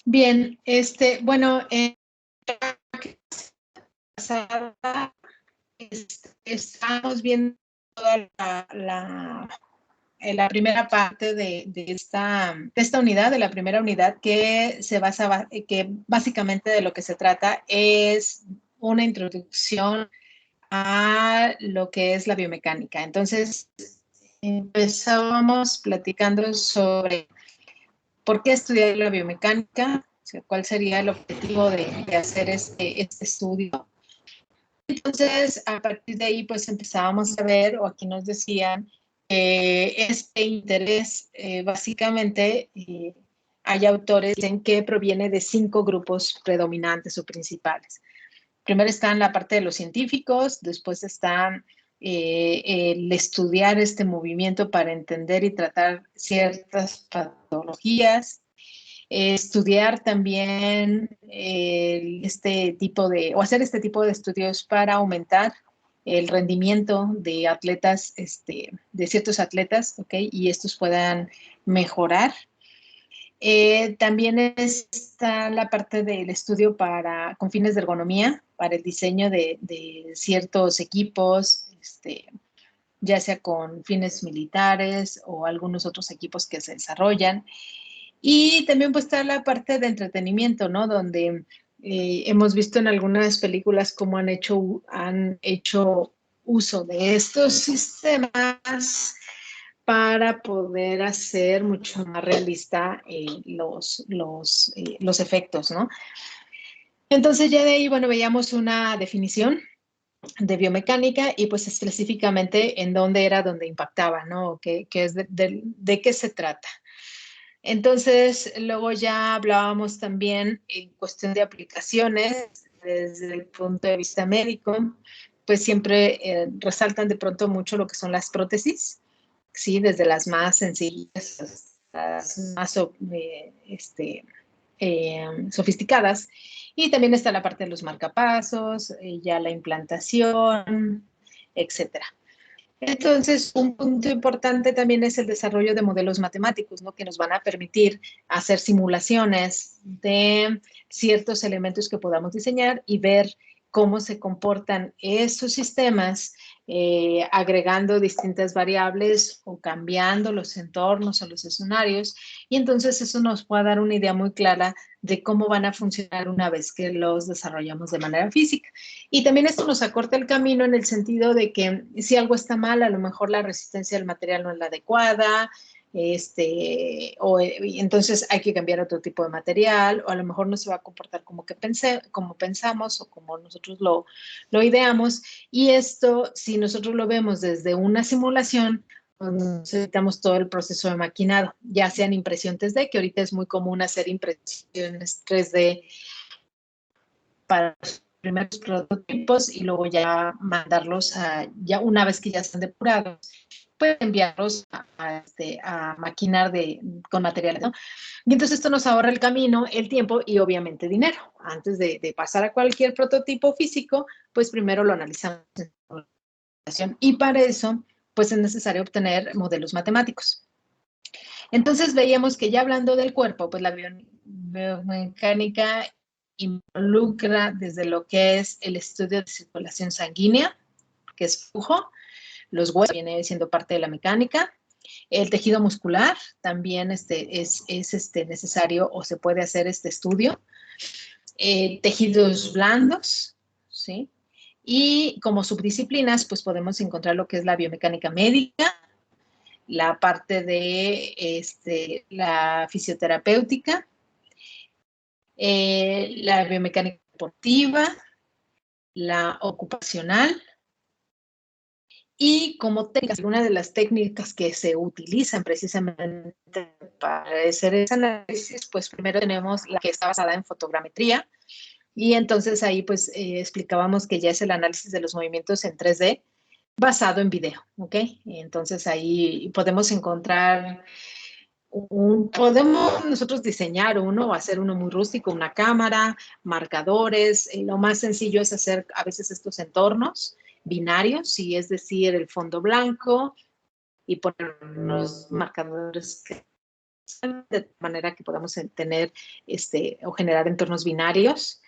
Bien, bueno, pasada, estamos viendo toda la primera parte de esta unidad, de la primera unidad, que se basa, que básicamente de lo que se trata es una introducción a lo que es la biomecánica. Entonces, empezábamos platicando sobre por qué estudiar la biomecánica, o sea, cuál sería el objetivo de hacer este estudio. Entonces, a partir de ahí, pues empezábamos a ver, o aquí nos decían, este interés, básicamente, hay autores en que proviene de 5 grupos predominantes o principales. Primero están la parte de los científicos, después están el estudiar este movimiento para entender y tratar ciertas patologías, estudiar también o hacer este tipo de estudios para aumentar el rendimiento de atletas, de ciertos atletas, ¿ok? Y estos puedan mejorar. También está la parte del estudio con fines de ergonomía, para el diseño de ciertos equipos, ya sea con fines militares o algunos otros equipos que se desarrollan. Y también pues está la parte de entretenimiento, ¿no? Donde hemos visto en algunas películas cómo han hecho uso de estos sistemas para poder hacer mucho más realista los efectos, ¿no? Entonces ya de ahí, bueno, veíamos una definición de biomecánica y pues específicamente en dónde era donde impactaba, ¿no? ¿Qué es de qué se trata? Entonces, luego ya hablábamos también en cuestión de aplicaciones desde el punto de vista médico, pues siempre resaltan de pronto mucho lo que son las prótesis, ¿sí? Desde las más sencillas hasta las más sofisticadas. Y también está la parte de los marcapasos, ya la implantación, etcétera. Entonces, un punto importante también es el desarrollo de modelos matemáticos, ¿no? Que nos van a permitir hacer simulaciones de ciertos elementos que podamos diseñar y ver cómo se comportan estos sistemas, agregando distintas variables o cambiando los entornos o los escenarios. Y entonces eso nos puede dar una idea muy clara de cómo van a funcionar una vez que los desarrollamos de manera física. Y también esto nos acorta el camino en el sentido de que si algo está mal, a lo mejor la resistencia del material no es la adecuada, entonces hay que cambiar otro tipo de material, o a lo mejor no se va a comportar como pensamos o como nosotros lo ideamos. Y esto, si nosotros lo vemos desde una simulación, pues necesitamos todo el proceso de maquinado, ya sea en impresión 3D, que ahorita es muy común hacer impresiones 3D para los primeros prototipos y luego ya mandarlos ya una vez que ya están depurados, pues enviarlos a maquinar con materiales, ¿no? Y entonces esto nos ahorra el camino, el tiempo y obviamente dinero. Antes de pasar a cualquier prototipo físico, pues primero lo analizamos en simulación y para eso, pues es necesario obtener modelos matemáticos. Entonces veíamos que ya hablando del cuerpo, pues la biomecánica involucra desde lo que es el estudio de circulación sanguínea, que es flujo, los huesos viene siendo parte de la mecánica, el tejido muscular también es necesario o se puede hacer este estudio, tejidos blandos, ¿sí? Y como subdisciplinas, pues podemos encontrar lo que es la biomecánica médica, la parte de la fisioterapéutica, la biomecánica deportiva, la ocupacional y como técnicas, algunas de las técnicas que se utilizan precisamente para hacer ese análisis, pues primero tenemos la que está basada en fotogrametría y entonces ahí pues explicábamos que ya es el análisis de los movimientos en 3D basado en video, ¿ok? Entonces ahí podemos encontrar podemos nosotros diseñar uno o hacer uno muy rústico, una cámara, marcadores. Lo más sencillo es hacer a veces estos entornos binarios, sí, es decir, el fondo blanco y poner unos marcadores de manera que podamos tener o generar entornos binarios.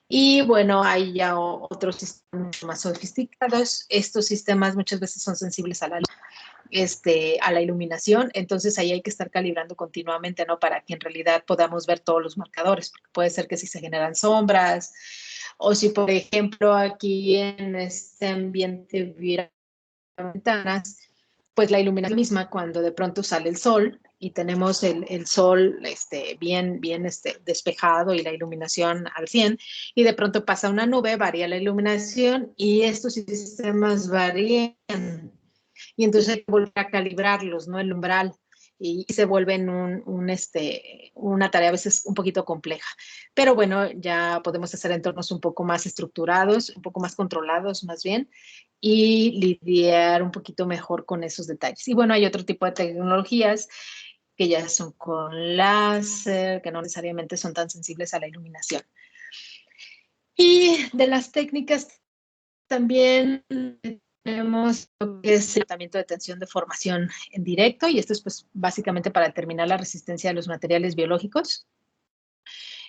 Y bueno, hay ya otros sistemas mucho más sofisticados. Estos sistemas muchas veces son sensibles a la iluminación, entonces ahí hay que estar calibrando continuamente, ¿no? Para que en realidad podamos ver todos los marcadores, porque puede ser que si se generan sombras, o si, por ejemplo, aquí en este ambiente hubiera ventanas, pues la iluminación misma, cuando de pronto sale el sol y tenemos el sol bien despejado y la iluminación al 100, y de pronto pasa una nube, varía la iluminación y estos sistemas varían. Y entonces hay que volver a calibrarlos, ¿no? El umbral. Y se vuelven una tarea a veces un poquito compleja. Pero bueno, ya podemos hacer entornos un poco más estructurados, un poco más controlados más bien, y lidiar un poquito mejor con esos detalles. Y bueno, hay otro tipo de tecnologías que ya son con láser, que no necesariamente son tan sensibles a la iluminación. Y de las técnicas también tenemos lo que es el tratamiento de tensión de formación en directo, y esto es pues básicamente para determinar la resistencia de los materiales biológicos.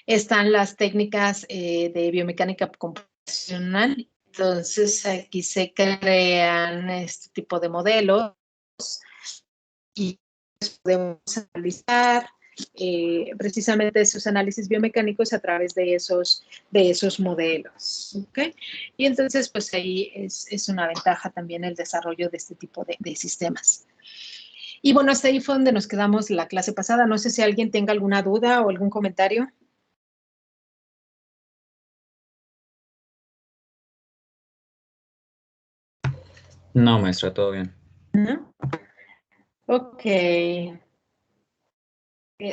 Están las técnicas de biomecánica computacional. Entonces aquí se crean este tipo de modelos y podemos analizar precisamente esos análisis biomecánicos a través de esos modelos. ¿Okay? Y entonces, pues ahí es una ventaja también el desarrollo de este tipo de sistemas. Y bueno, hasta ahí fue donde nos quedamos la clase pasada. No sé si alguien tenga alguna duda o algún comentario. No, maestra, todo bien. ¿No? Ok.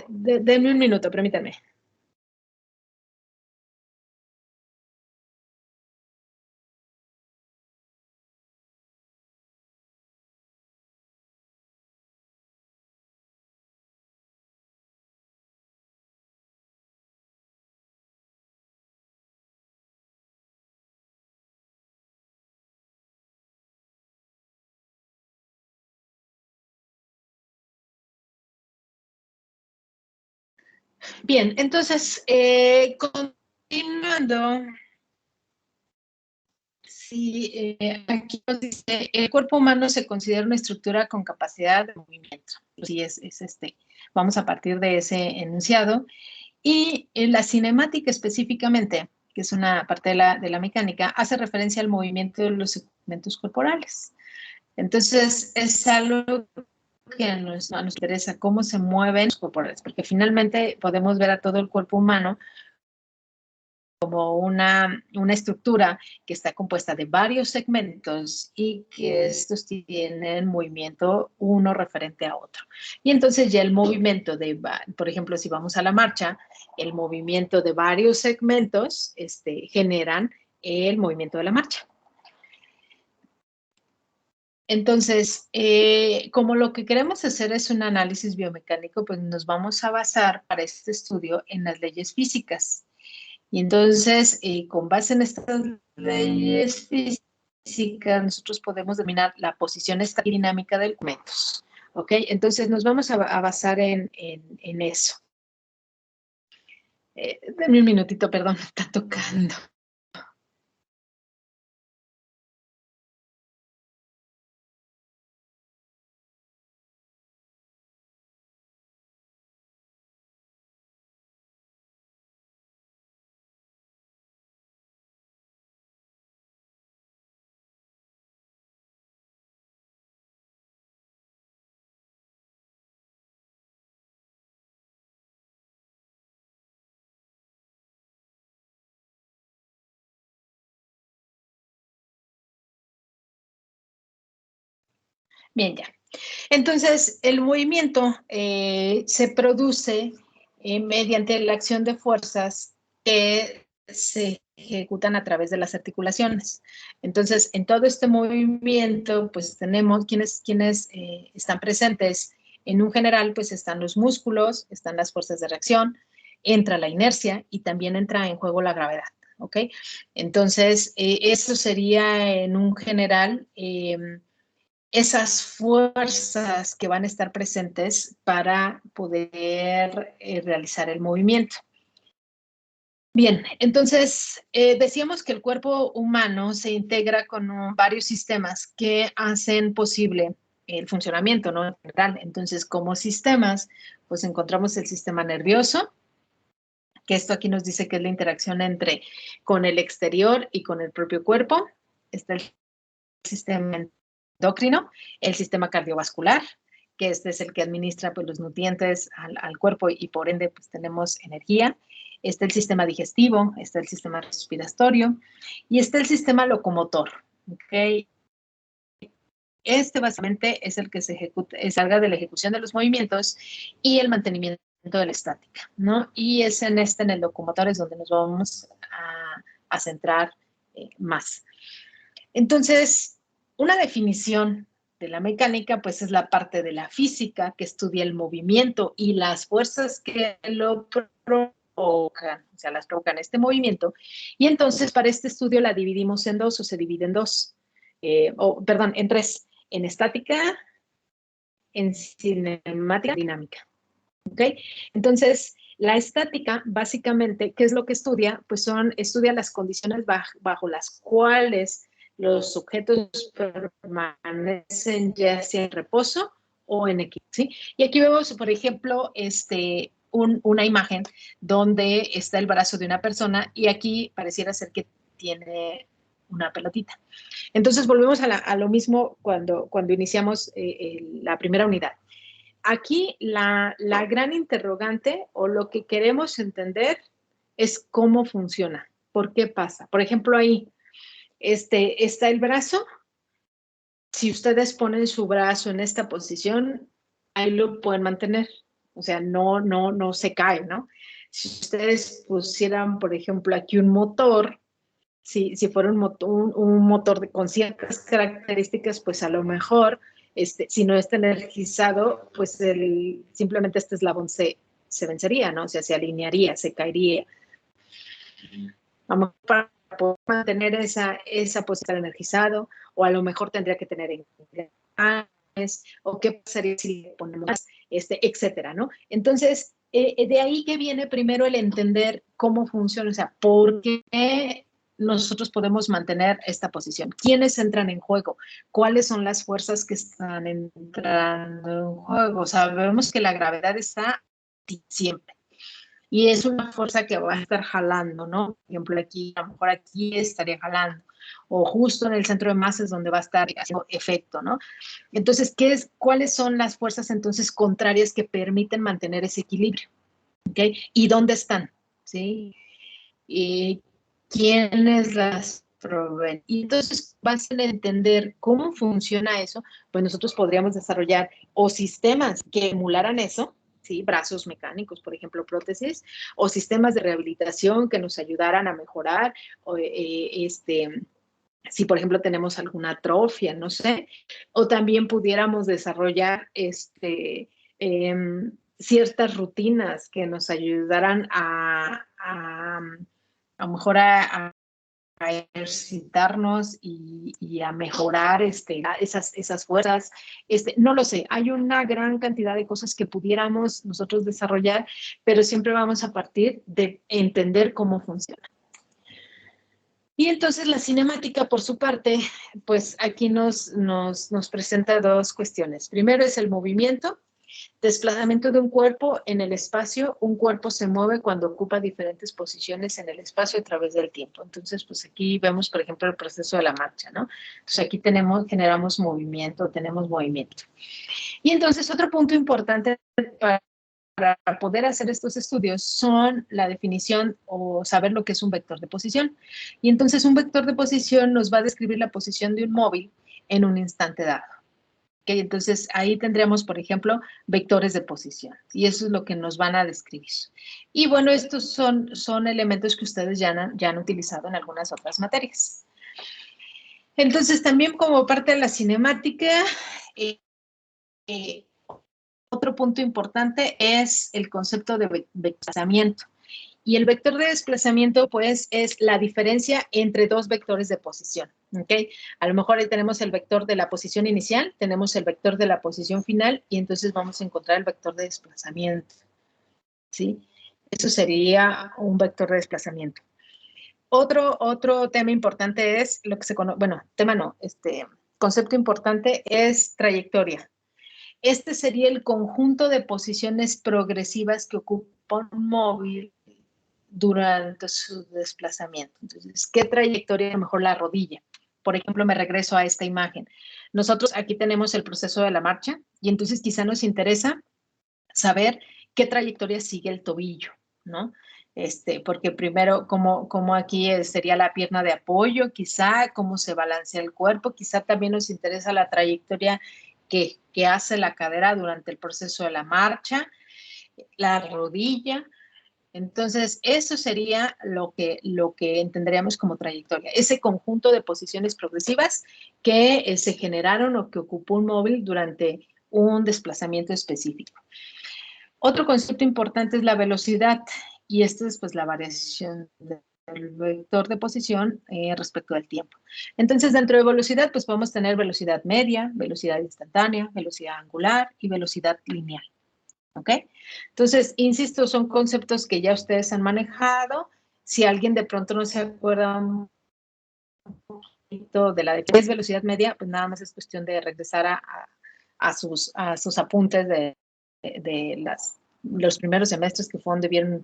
Denme un minuto, permítanme. Bien, entonces, continuando, sí, aquí nos dice, el cuerpo humano se considera una estructura con capacidad de movimiento. Sí, vamos a partir de ese enunciado. Y en la cinemática específicamente, que es una parte de la mecánica, hace referencia al movimiento de los segmentos corporales. Entonces, es algo que nos interesa, cómo se mueven los corporales, porque finalmente podemos ver a todo el cuerpo humano como una estructura que está compuesta de varios segmentos y que estos tienen movimiento uno referente a otro. Y entonces ya el movimiento por ejemplo, si vamos a la marcha, el movimiento de varios segmentos generan el movimiento de la marcha. Entonces, como lo que queremos hacer es un análisis biomecánico, pues nos vamos a basar para este estudio en las leyes físicas. Y entonces, con base en estas leyes físicas, nosotros podemos determinar la posición dinámica de documentos. ¿Ok? Entonces, nos vamos a basar en eso. Denme un minutito, perdón, está tocando. Bien, ya. Entonces, el movimiento se produce mediante la acción de fuerzas que se ejecutan a través de las articulaciones. Entonces, en todo este movimiento, pues tenemos quienes están presentes. En un general, pues están los músculos, están las fuerzas de reacción, entra la inercia y también entra en juego la gravedad. ¿Ok? Entonces, eso sería en un general esas fuerzas que van a estar presentes para poder realizar el movimiento. Bien, entonces decíamos que el cuerpo humano se integra con varios sistemas que hacen posible el funcionamiento, ¿no? En general. Entonces, como sistemas, pues encontramos el sistema nervioso, que esto aquí nos dice que es la interacción entre con el exterior y con el propio cuerpo. Está el sistema endocrino, el sistema cardiovascular, que este es el que administra pues, los nutrientes al cuerpo y por ende pues, tenemos energía. Está el sistema digestivo, está el sistema respiratorio y está el sistema locomotor. ¿Okay? Este básicamente es el que se encarga de la ejecución de los movimientos y el mantenimiento de la estática, ¿no? Y es en el locomotor es donde nos vamos a centrar más. Entonces, una definición de la mecánica, pues es la parte de la física que estudia el movimiento y las fuerzas que lo provocan, o sea, las provocan este movimiento. Y entonces, para este estudio la dividimos en dos, o se divide en dos, perdón, en tres, en estática, en cinemática, dinámica. ¿Ok? Entonces, la estática, básicamente, ¿qué es lo que estudia? Pues estudia las condiciones bajo las cuales los objetos permanecen ya sea en reposo o en equilibrio, ¿sí? Y aquí vemos, por ejemplo, una imagen donde está el brazo de una persona y aquí pareciera ser que tiene una pelotita. Entonces, volvemos a lo mismo cuando iniciamos la primera unidad. Aquí la gran interrogante o lo que queremos entender es cómo funciona, por qué pasa. Por ejemplo, ahí está el brazo. Si ustedes ponen su brazo en esta posición, ahí lo pueden mantener. O sea, no se cae, ¿no? Si ustedes pusieran, por ejemplo, aquí un motor, si fuera un motor con ciertas características, pues a lo mejor, si no está energizado, pues simplemente este eslabón se vencería, ¿no? O sea, se alinearía, se caería. Vamos, para poder mantener esa posición energizado, o a lo mejor tendría que tener o qué pasaría si le ponemos etcétera, ¿no? Entonces, de ahí que viene primero el entender cómo funciona, o sea, por qué nosotros podemos mantener esta posición. ¿Quiénes entran en juego? ¿Cuáles son las fuerzas que están entrando en juego? O sea, vemos que la gravedad está siempre. Y es una fuerza que va a estar jalando, ¿no? Por ejemplo, aquí, a lo mejor aquí estaría jalando. O justo en el centro de masas donde va a estar haciendo efecto, ¿no? Entonces, ¿cuáles son las fuerzas entonces contrarias que permiten mantener ese equilibrio? ¿Okay? ¿Y dónde están? ¿Sí? ¿Y quiénes las proveen? Y entonces, vas a entender cómo funciona eso, pues nosotros podríamos desarrollar o sistemas que emularan eso, ¿sí? Brazos mecánicos, por ejemplo, prótesis, o sistemas de rehabilitación que nos ayudaran a mejorar, o, si por ejemplo tenemos alguna atrofia, no sé, o también pudiéramos desarrollar ciertas rutinas que nos ayudaran a lo mejor a ejercitarnos y a mejorar esas fuerzas. No lo sé, hay una gran cantidad de cosas que pudiéramos nosotros desarrollar, pero siempre vamos a partir de entender cómo funciona. Y entonces la cinemática, por su parte, pues aquí nos presenta dos cuestiones. Primero es el movimiento, desplazamiento de un cuerpo en el espacio. Un cuerpo se mueve cuando ocupa diferentes posiciones en el espacio a través del tiempo. Entonces, pues aquí vemos, por ejemplo, el proceso de la marcha, ¿no? Entonces aquí generamos movimiento, tenemos movimiento. Y entonces otro punto importante para poder hacer estos estudios son la definición o saber lo que es un vector de posición. Y entonces un vector de posición nos va a describir la posición de un móvil en un instante dado. ¿Okay? Entonces ahí tendríamos, por ejemplo, vectores de posición. Y eso es lo que nos van a describir. Y bueno, estos son elementos que ustedes ya han utilizado en algunas otras materias. Entonces también como parte de la cinemática, otro punto importante es el concepto de vectorizamiento. Y el vector de desplazamiento, pues, es la diferencia entre dos vectores de posición, ¿ok? A lo mejor ahí tenemos el vector de la posición inicial, tenemos el vector de la posición final, y entonces vamos a encontrar el vector de desplazamiento, ¿sí? Eso sería un vector de desplazamiento. Otro tema importante es lo que se conoce, bueno, tema no, concepto importante es trayectoria. Este sería el conjunto de posiciones progresivas que ocupa un móvil durante su desplazamiento. Entonces, ¿qué trayectoria? A lo mejor la rodilla. Por ejemplo, me regreso a esta imagen. Nosotros aquí tenemos el proceso de la marcha y entonces quizá nos interesa saber qué trayectoria sigue el tobillo, ¿no? Porque primero, como aquí sería la pierna de apoyo, quizá cómo se balancea el cuerpo, quizá también nos interesa la trayectoria que hace la cadera durante el proceso de la marcha, la rodilla. Entonces, eso sería lo que entenderíamos como trayectoria, ese conjunto de posiciones progresivas que se generaron o que ocupó un móvil durante un desplazamiento específico. Otro concepto importante es la velocidad, y esto es pues la variación del vector de posición respecto al tiempo. Entonces, dentro de velocidad, pues podemos tener velocidad media, velocidad instantánea, velocidad angular y velocidad lineal. ¿Ok? Entonces, insisto, son conceptos que ya ustedes han manejado. Si alguien de pronto no se acuerda un poquito de la de qué es velocidad media, pues nada más es cuestión de regresar a sus apuntes de los primeros semestres que fue donde vieron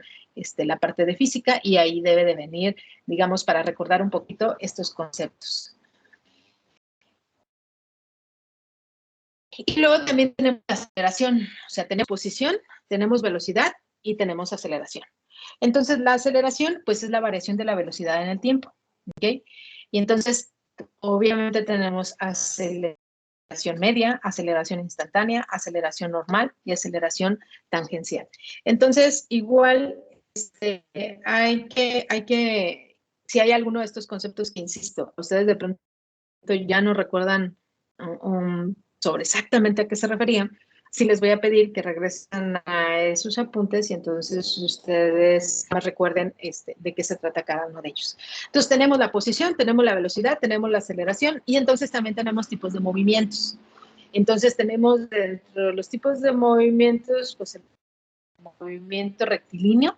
la parte de física, y ahí debe de venir, digamos, para recordar un poquito estos conceptos. Y luego también tenemos aceleración, o sea, tenemos posición, tenemos velocidad y tenemos aceleración. Entonces, la aceleración, pues, es la variación de la velocidad en el tiempo, ¿ok? Y entonces, obviamente tenemos aceleración media, aceleración instantánea, aceleración normal y aceleración tangencial. Entonces, igual, si hay alguno de estos conceptos que, insisto, ustedes de pronto ya no recuerdan sobre exactamente a qué se referían, sí les voy a pedir que regresen a esos apuntes y entonces ustedes más recuerden de qué se trata cada uno de ellos. Entonces tenemos la posición, tenemos la velocidad, tenemos la aceleración y entonces también tenemos tipos de movimientos. Entonces tenemos dentro de los tipos de movimientos, pues el movimiento rectilíneo,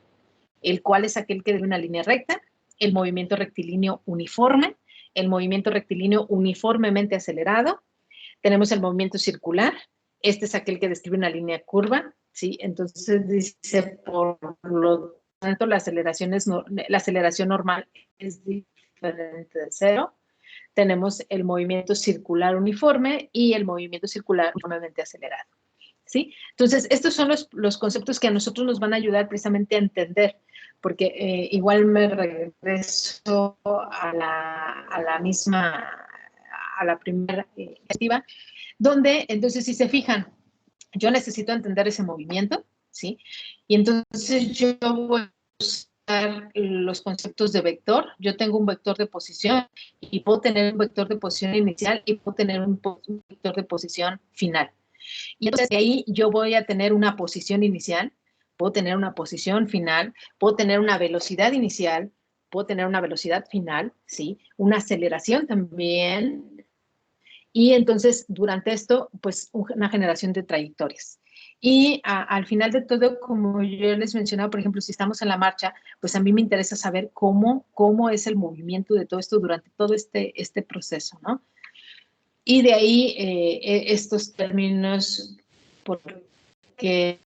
el cual es aquel que debe una línea recta, el movimiento rectilíneo uniforme, el movimiento rectilíneo uniformemente acelerado, tenemos el movimiento circular, este es aquel que describe una línea curva, ¿sí? Entonces dice, por lo tanto, la aceleración normal es diferente de cero. Tenemos el movimiento circular uniforme y el movimiento circular uniformemente acelerado, ¿sí? Entonces, estos son los conceptos que a nosotros nos van a ayudar precisamente a entender, porque igual me regreso a la primera activa, donde entonces si se fijan, yo necesito entender ese movimiento, ¿sí? Y entonces yo voy a usar los conceptos de vector. Yo tengo un vector de posición y puedo tener un vector de posición inicial y puedo tener un vector de posición final. Y entonces de ahí yo voy a tener una posición inicial, puedo tener una posición final, puedo tener una velocidad inicial, puedo tener una velocidad final, ¿sí? Una aceleración también. Y entonces, durante esto, pues, una generación de trayectorias. Y al final de todo, como yo les mencionaba, por ejemplo, si estamos en la marcha, pues a mí me interesa saber cómo es el movimiento de todo esto durante todo este proceso, ¿no? Y de ahí estos términos, porque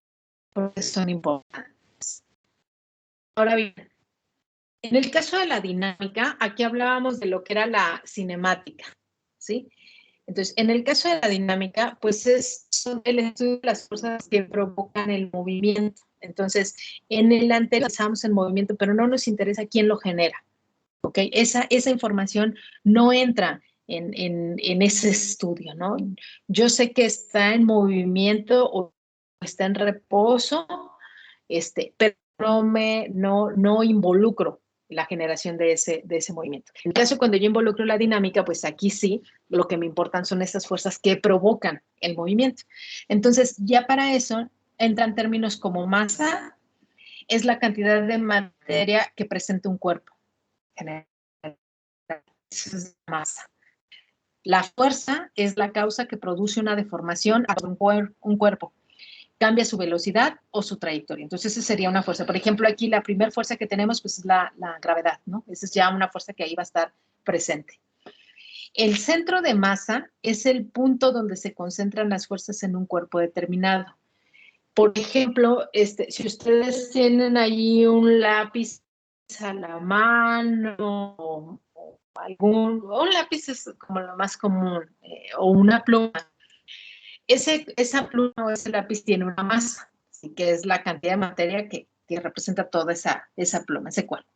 son importantes. Ahora bien, en el caso de la dinámica, aquí hablábamos de lo que era la cinemática, ¿sí? Entonces, en el caso de la dinámica, pues son el estudio de las fuerzas que provocan el movimiento. Entonces, en el anterior pensamos en movimiento, pero no nos interesa quién lo genera, ¿ok? Esa información no entra en ese estudio, ¿no? Yo sé que está en movimiento o está en reposo, pero no involucro la generación de ese movimiento. En el caso cuando yo involucro la dinámica, pues aquí sí, lo que me importan son estas fuerzas que provocan el movimiento. Entonces, ya para eso entran términos como masa es la cantidad de materia que presenta un cuerpo. Es masa. La fuerza es la causa que produce una deformación a un cuerpo. Cambia su velocidad o su trayectoria. Entonces, esa sería una fuerza. Por ejemplo, aquí la primera fuerza que tenemos pues, es la gravedad, ¿no? Esa es ya una fuerza que ahí va a estar presente. El centro de masa es el punto donde se concentran las fuerzas en un cuerpo determinado. Por ejemplo, si ustedes tienen ahí un lápiz a la mano o un lápiz es como lo más común, o una pluma, esa pluma o ese lápiz tiene una masa, ¿sí? Que es la cantidad de materia que representa toda esa pluma, ese cuerpo.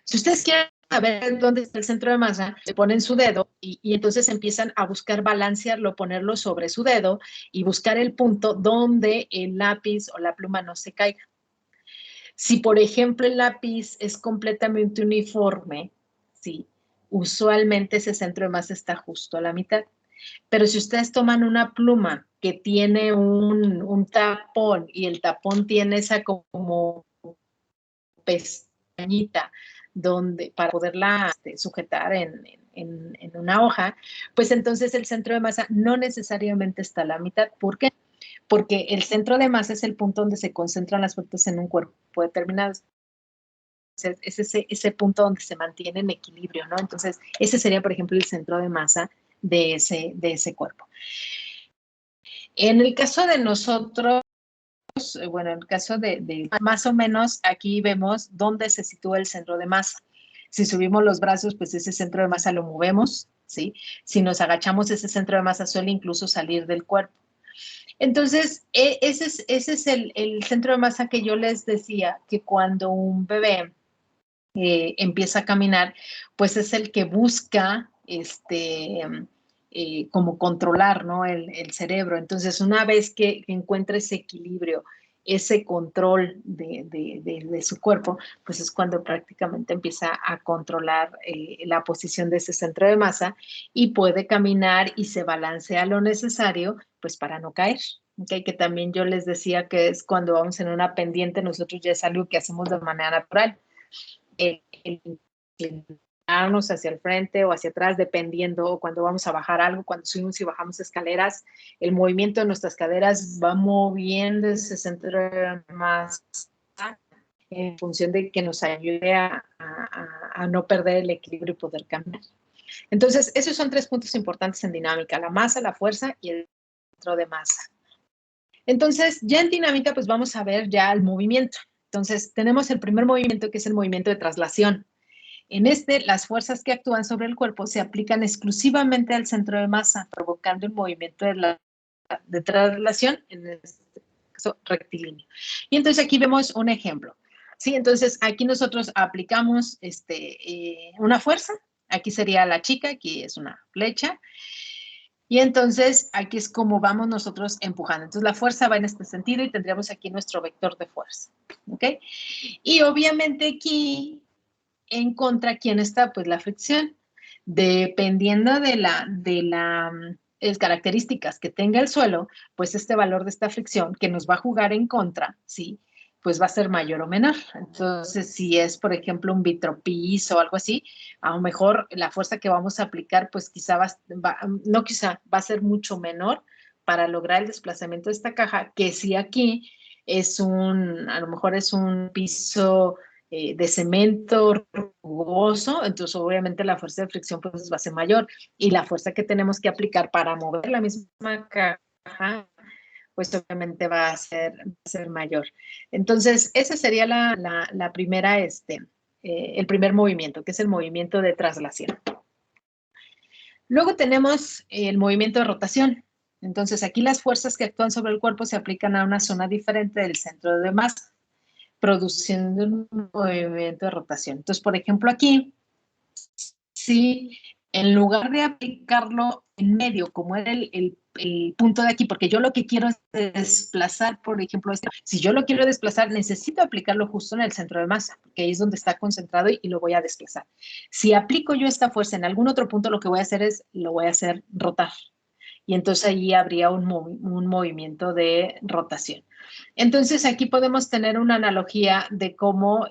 Si ustedes quieren saber dónde está el centro de masa, le ponen su dedo y entonces empiezan a buscar balancearlo, ponerlo sobre su dedo y buscar el punto donde el lápiz o la pluma no se caiga. Si, por ejemplo, el lápiz es completamente uniforme, ¿sí? Usualmente ese centro de masa está justo a la mitad. Pero si ustedes toman una pluma que tiene un tapón y el tapón tiene esa como pestañita para poderla sujetar en una hoja, pues entonces el centro de masa no necesariamente está a la mitad. ¿Por qué? Porque el centro de masa es el punto donde se concentran las fuerzas en un cuerpo determinado. Es ese punto donde se mantiene en equilibrio, ¿no? Entonces, ese sería, por ejemplo, el centro de masa de ese cuerpo. En el caso de nosotros, bueno, en el caso de más o menos, aquí vemos dónde se sitúa el centro de masa. Si subimos los brazos, pues ese centro de masa lo movemos, ¿sí? Si nos agachamos, ese centro de masa suele incluso salir del cuerpo. Entonces, ese es el centro de masa que yo les decía, que cuando un bebé empieza a caminar, pues es el que busca como controlar, ¿no? el cerebro. Entonces, una vez que encuentra ese equilibrio, ese control de su cuerpo, pues es cuando prácticamente empieza a controlar la posición de ese centro de masa y puede caminar y se balancea lo necesario, pues para no caer. Okay, que también yo les decía que es cuando vamos en una pendiente, nosotros ya es algo que hacemos de manera natural. El inclinarnos hacia el frente o hacia atrás, dependiendo cuando vamos a bajar algo, cuando subimos y bajamos escaleras, el movimiento de nuestras caderas va moviendo ese centro de masa en función de que nos ayude a no perder el equilibrio y poder caminar. Entonces, esos son 3 puntos importantes en dinámica: la masa, la fuerza y el centro de masa. Entonces, ya en dinámica, pues vamos a ver ya el movimiento. Entonces, tenemos el primer movimiento, que es el movimiento de traslación. En las fuerzas que actúan sobre el cuerpo se aplican exclusivamente al centro de masa, provocando el movimiento de traslación, en este caso rectilíneo. Y entonces aquí vemos un ejemplo. ¿Sí? Entonces, aquí nosotros aplicamos una fuerza. Aquí sería la chica, aquí es una flecha. Y entonces aquí es como vamos nosotros empujando. Entonces la fuerza va en este sentido y tendríamos aquí nuestro vector de fuerza. ¿Ok? Y obviamente aquí en contra, ¿quién está? Pues la fricción. Dependiendo de las características que tenga el suelo, pues este valor de esta fricción que nos va a jugar en contra, ¿sí? Pues va a ser mayor o menor. Entonces, si es, por ejemplo, un vitropiso o algo así, a lo mejor la fuerza que vamos a aplicar, pues quizá va a ser mucho menor para lograr el desplazamiento de esta caja, que si aquí a lo mejor es un piso de cemento rugoso, entonces obviamente la fuerza de fricción pues va a ser mayor y la fuerza que tenemos que aplicar para mover la misma caja pues obviamente va a ser mayor. Entonces, esa sería la primera, el primer movimiento, que es el movimiento de traslación. Luego tenemos el movimiento de rotación. Entonces, aquí las fuerzas que actúan sobre el cuerpo se aplican a una zona diferente del centro de masa, produciendo un movimiento de rotación. Entonces, por ejemplo, aquí, si en lugar de aplicarlo en medio, como era el punto de aquí, porque yo lo que quiero es desplazar, por ejemplo, si yo lo quiero desplazar, necesito aplicarlo justo en el centro de masa, porque ahí es donde está concentrado y lo voy a desplazar. Si aplico yo esta fuerza en algún otro punto, lo que voy a hacer es, lo voy a hacer rotar. y entonces allí habría un movimiento de rotación. Entonces aquí podemos tener una analogía de cómo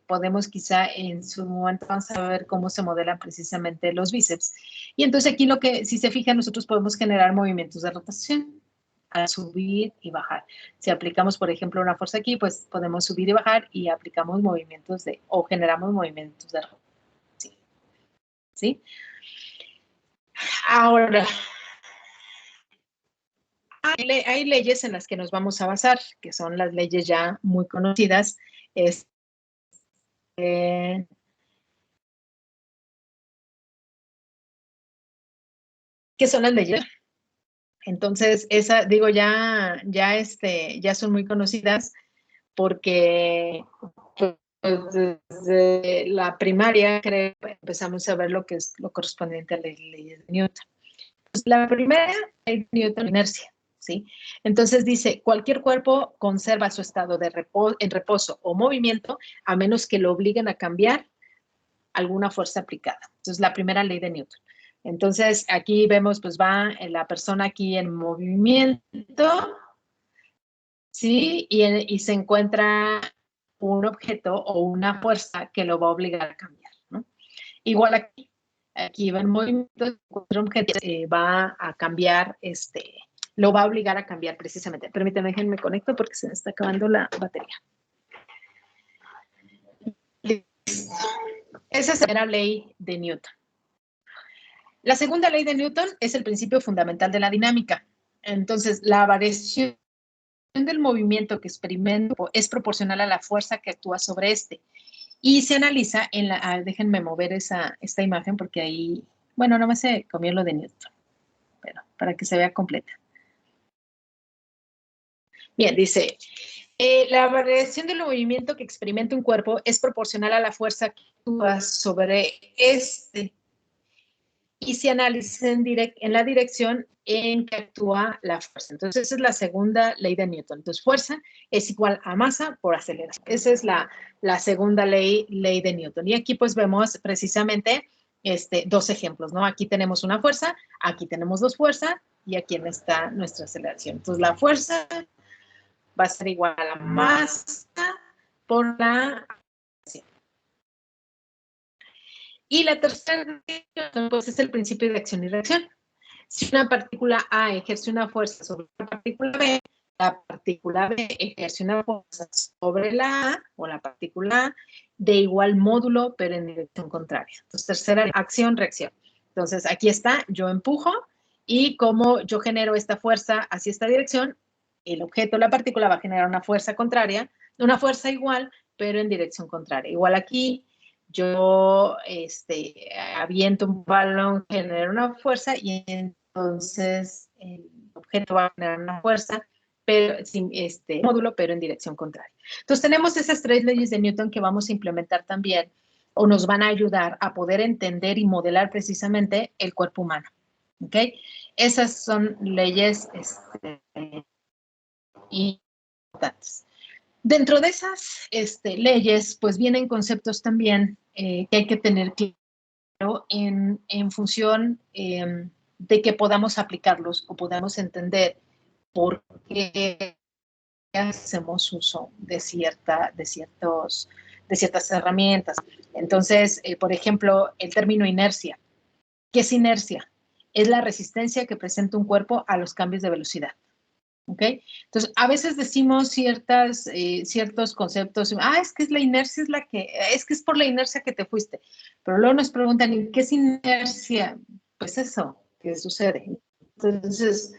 podemos quizá en su momento vamos a ver cómo se modelan precisamente los bíceps. Y entonces aquí lo que, si se fijan, nosotros podemos generar movimientos de rotación al subir y bajar. Si aplicamos, por ejemplo, una fuerza aquí, pues podemos subir y bajar y aplicamos movimientos o generamos movimientos de rotación. ¿Sí? Ahora, hay leyes en las que nos vamos a basar, que son las leyes ya muy conocidas. ¿Qué son las leyes? Entonces, esa, digo, ya son muy conocidas porque pues, desde la primaria, creo, empezamos a ver lo que es lo correspondiente a las leyes de Newton. Pues, la primera ley de Newton, inercia, ¿sí? Entonces dice, cualquier cuerpo conserva su estado de en reposo o movimiento a menos que lo obliguen a cambiar alguna fuerza aplicada. Entonces, la primera ley de Newton. Entonces, aquí vemos, pues va la persona aquí en movimiento, ¿sí? Y se encuentra un objeto o una fuerza que lo va a obligar a cambiar, ¿no? Igual aquí va en movimiento, encuentra un objeto va a cambiar, lo va a obligar a cambiar precisamente. Permítanme, déjenme conecto porque se me está acabando la batería. Listo. Esa es la primera ley de Newton. La segunda ley de Newton es el principio fundamental de la dinámica. Entonces, la variación del movimiento que experimento es proporcional a la fuerza que actúa sobre este. Y se analiza en la... déjenme mover esta imagen porque ahí... Bueno, no me se comió lo de Newton, pero para que se vea completa. Bien, dice... la variación del movimiento que experimenta un cuerpo es proporcional a la fuerza que actúa sobre este. Y se analiza en la dirección en que actúa la fuerza. Entonces, esa es la segunda ley de Newton. Entonces, fuerza es igual a masa por aceleración. Esa es la segunda ley de Newton. Y aquí pues vemos precisamente dos ejemplos, ¿no? Aquí tenemos una fuerza, aquí tenemos dos fuerzas y aquí está nuestra aceleración. Entonces, la fuerza va a ser igual a la masa por la aceleración. Y la tercera, pues, es el principio de acción y reacción. Si una partícula A ejerce una fuerza sobre la partícula B, la partícula B ejerce una fuerza sobre la A o la partícula A de igual módulo, pero en dirección contraria. Entonces, tercera, acción, reacción. Entonces, aquí está, yo empujo y como yo genero esta fuerza hacia esta dirección, el objeto, la partícula, va a generar una fuerza contraria, una fuerza igual, pero en dirección contraria. Igual aquí, yo aviento un balón, genera una fuerza y entonces el objeto va a generar una fuerza, pero sin módulo, pero en dirección contraria. Entonces tenemos esas tres leyes de Newton que vamos a implementar también o nos van a ayudar a poder entender y modelar precisamente el cuerpo humano. ¿Ok? Esas son leyes importantes. Dentro de esas leyes, pues vienen conceptos también que hay que tener claro en función de que podamos aplicarlos o podamos entender por qué hacemos uso de ciertas herramientas. Entonces, por ejemplo, el término inercia. ¿Qué es inercia? Es la resistencia que presenta un cuerpo a los cambios de velocidad. ¿Ok? Entonces, a veces decimos ciertos conceptos, es que es la inercia, es que es por la inercia que te fuiste. Pero luego nos preguntan, ¿qué es inercia? Pues eso, ¿qué sucede? Entonces,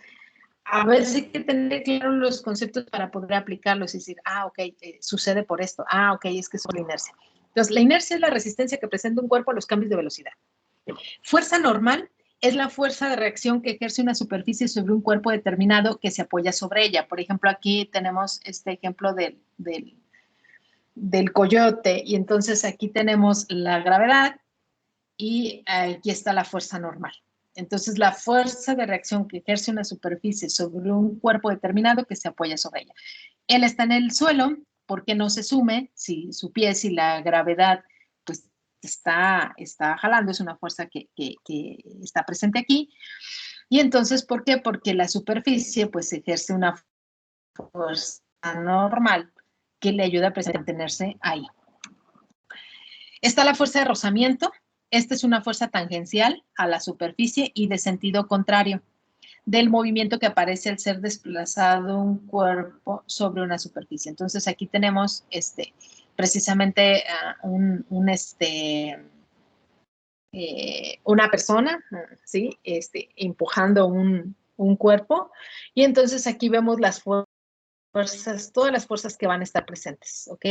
a veces hay que tener claros los conceptos para poder aplicarlos y decir, ok, sucede por esto, ok, es que es por la inercia. Entonces, la inercia es la resistencia que presenta un cuerpo a los cambios de velocidad. Fuerza normal es la fuerza de reacción que ejerce una superficie sobre un cuerpo determinado que se apoya sobre ella. Por ejemplo, aquí tenemos este ejemplo del coyote y entonces aquí tenemos la gravedad y aquí está la fuerza normal. Entonces, la fuerza de reacción que ejerce una superficie sobre un cuerpo determinado que se apoya sobre ella. Él está en el suelo, ¿por qué no se sume? Si su pie, si la gravedad pues está jalando, es una fuerza que está presente aquí. Y entonces, ¿por qué? Porque la superficie pues ejerce una fuerza normal que le ayuda a mantenerse ahí. Está la fuerza de rozamiento. Esta es una fuerza tangencial a la superficie y de sentido contrario del movimiento que aparece al ser desplazado un cuerpo sobre una superficie. Entonces aquí tenemos precisamente una persona, ¿sí? Empujando un cuerpo, y entonces aquí vemos las fuerzas, todas las fuerzas que van a estar presentes, ¿ok?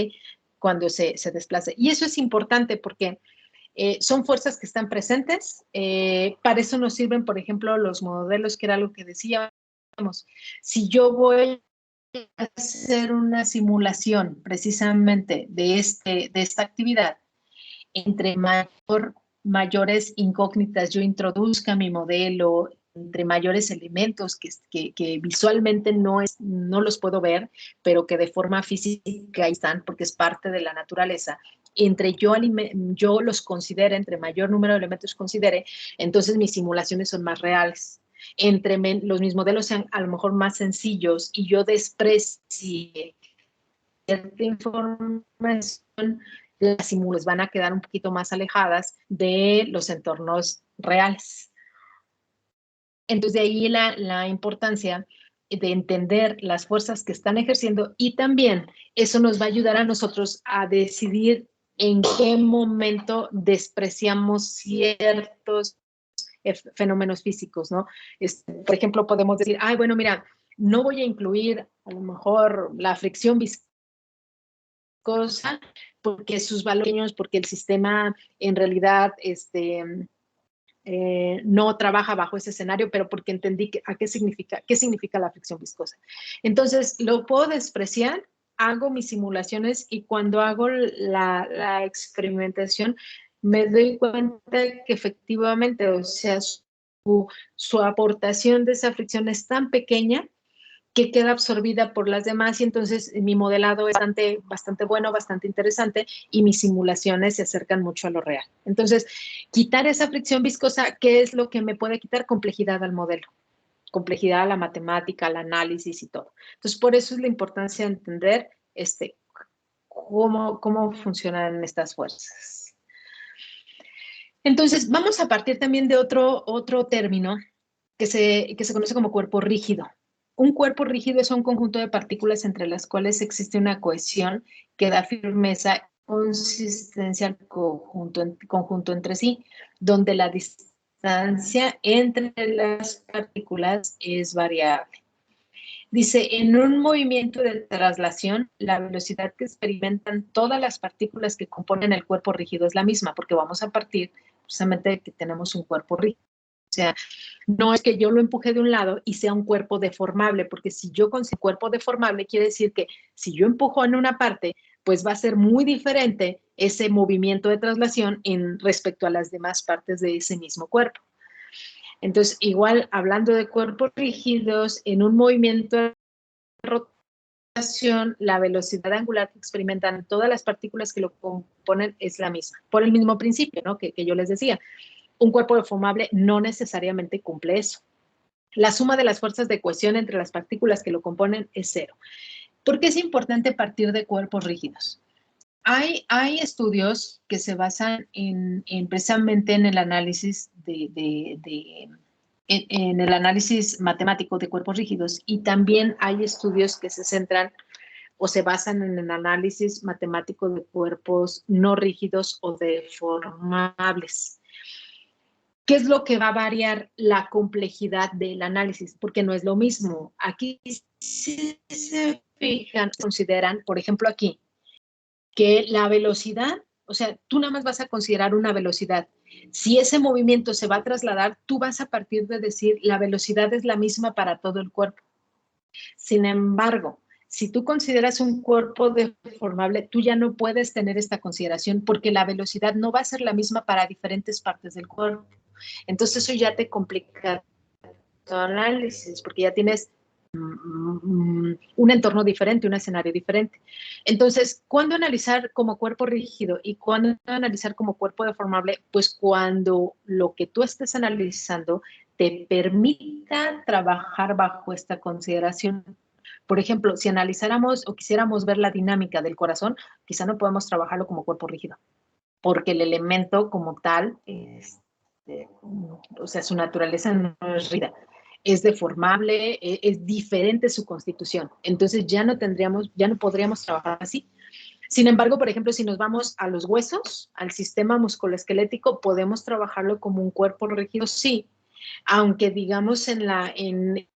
Cuando se desplace. Y eso es importante porque son fuerzas que están presentes. Para eso nos sirven, por ejemplo, los modelos, que era algo que decíamos. Si yo voy a hacer una simulación precisamente de esta actividad, entre mayores incógnitas yo introduzca mi modelo, entre mayores elementos que visualmente no los puedo ver, pero que de forma física ahí están porque es parte de la naturaleza, entre yo los considere, entre mayor número de elementos considere, entonces mis simulaciones son más reales. Entre mis modelos sean a lo mejor más sencillos y yo desprecie cierta información, las simulaciones van a quedar un poquito más alejadas de los entornos reales. Entonces, de ahí la importancia de entender las fuerzas que están ejerciendo, y también eso nos va a ayudar a nosotros a decidir en qué momento despreciamos ciertos fenómenos físicos, ¿no? Por ejemplo, podemos decir, ay, bueno, mira, no voy a incluir a lo mejor la fricción viscosa porque sus valores, porque el sistema en realidad no trabaja bajo ese escenario, pero porque entendí qué significa la fricción viscosa. Entonces, lo puedo despreciar, hago mis simulaciones, y cuando hago la experimentación, me doy cuenta que efectivamente, o sea, su aportación de esa fricción es tan pequeña que queda absorbida por las demás, y entonces mi modelado es bastante bueno, bastante interesante, y mis simulaciones se acercan mucho a lo real. Entonces, quitar esa fricción viscosa, ¿qué es lo que me puede quitar? Complejidad al modelo, complejidad a la matemática, al análisis y todo. Entonces, por eso es la importancia de entender cómo funcionan estas fuerzas. Entonces, vamos a partir también de otro término que se conoce como cuerpo rígido. Un cuerpo rígido es un conjunto de partículas entre las cuales existe una cohesión que da firmeza y consistencia al conjunto entre sí, donde la distancia entre las partículas es variable. Dice, en un movimiento de traslación, la velocidad que experimentan todas las partículas que componen el cuerpo rígido es la misma, porque vamos a partir precisamente de que tenemos un cuerpo rígido. O sea, no es que yo lo empuje de un lado y sea un cuerpo deformable, porque si yo consigo cuerpo deformable, quiere decir que si yo empujo en una parte, pues va a ser muy diferente ese movimiento de traslación en respecto a las demás partes de ese mismo cuerpo. Entonces, igual, hablando de cuerpos rígidos, en un movimiento de rotación, la velocidad angular que experimentan todas las partículas que lo componen es la misma, por el mismo principio, ¿no? que yo les decía. Un cuerpo deformable no necesariamente cumple eso. La suma de las fuerzas de cohesión entre las partículas que lo componen es cero. ¿Por qué es importante partir de cuerpos rígidos? Hay estudios que se basan precisamente en el análisis en el análisis matemático de cuerpos rígidos, y también hay estudios que se centran o se basan en el análisis matemático de cuerpos no rígidos o deformables. ¿Qué es lo que va a variar la complejidad del análisis? Porque no es lo mismo. Aquí, si se fijan, consideran, por ejemplo, aquí, que la velocidad, o sea, tú nada más vas a considerar una velocidad. Si ese movimiento se va a trasladar, tú vas a partir de decir la velocidad es la misma para todo el cuerpo. Sin embargo, si tú consideras un cuerpo deformable, tú ya no puedes tener esta consideración porque la velocidad no va a ser la misma para diferentes partes del cuerpo. Entonces eso ya te complica tu análisis porque ya tienes un entorno diferente, un escenario diferente. Entonces, ¿cuándo analizar como cuerpo rígido y cuándo analizar como cuerpo deformable? Pues cuando lo que tú estés analizando te permita trabajar bajo esta consideración. Por ejemplo, si analizáramos o quisiéramos ver la dinámica del corazón, quizá no podemos trabajarlo como cuerpo rígido, porque el elemento como tal, o sea, su naturaleza no es rígida, es deformable, es diferente su constitución. Entonces ya no podríamos trabajar así. Sin embargo, por ejemplo, si nos vamos a los huesos, al sistema musculoesquelético, podemos trabajarlo como un cuerpo rígido, sí, aunque digamos en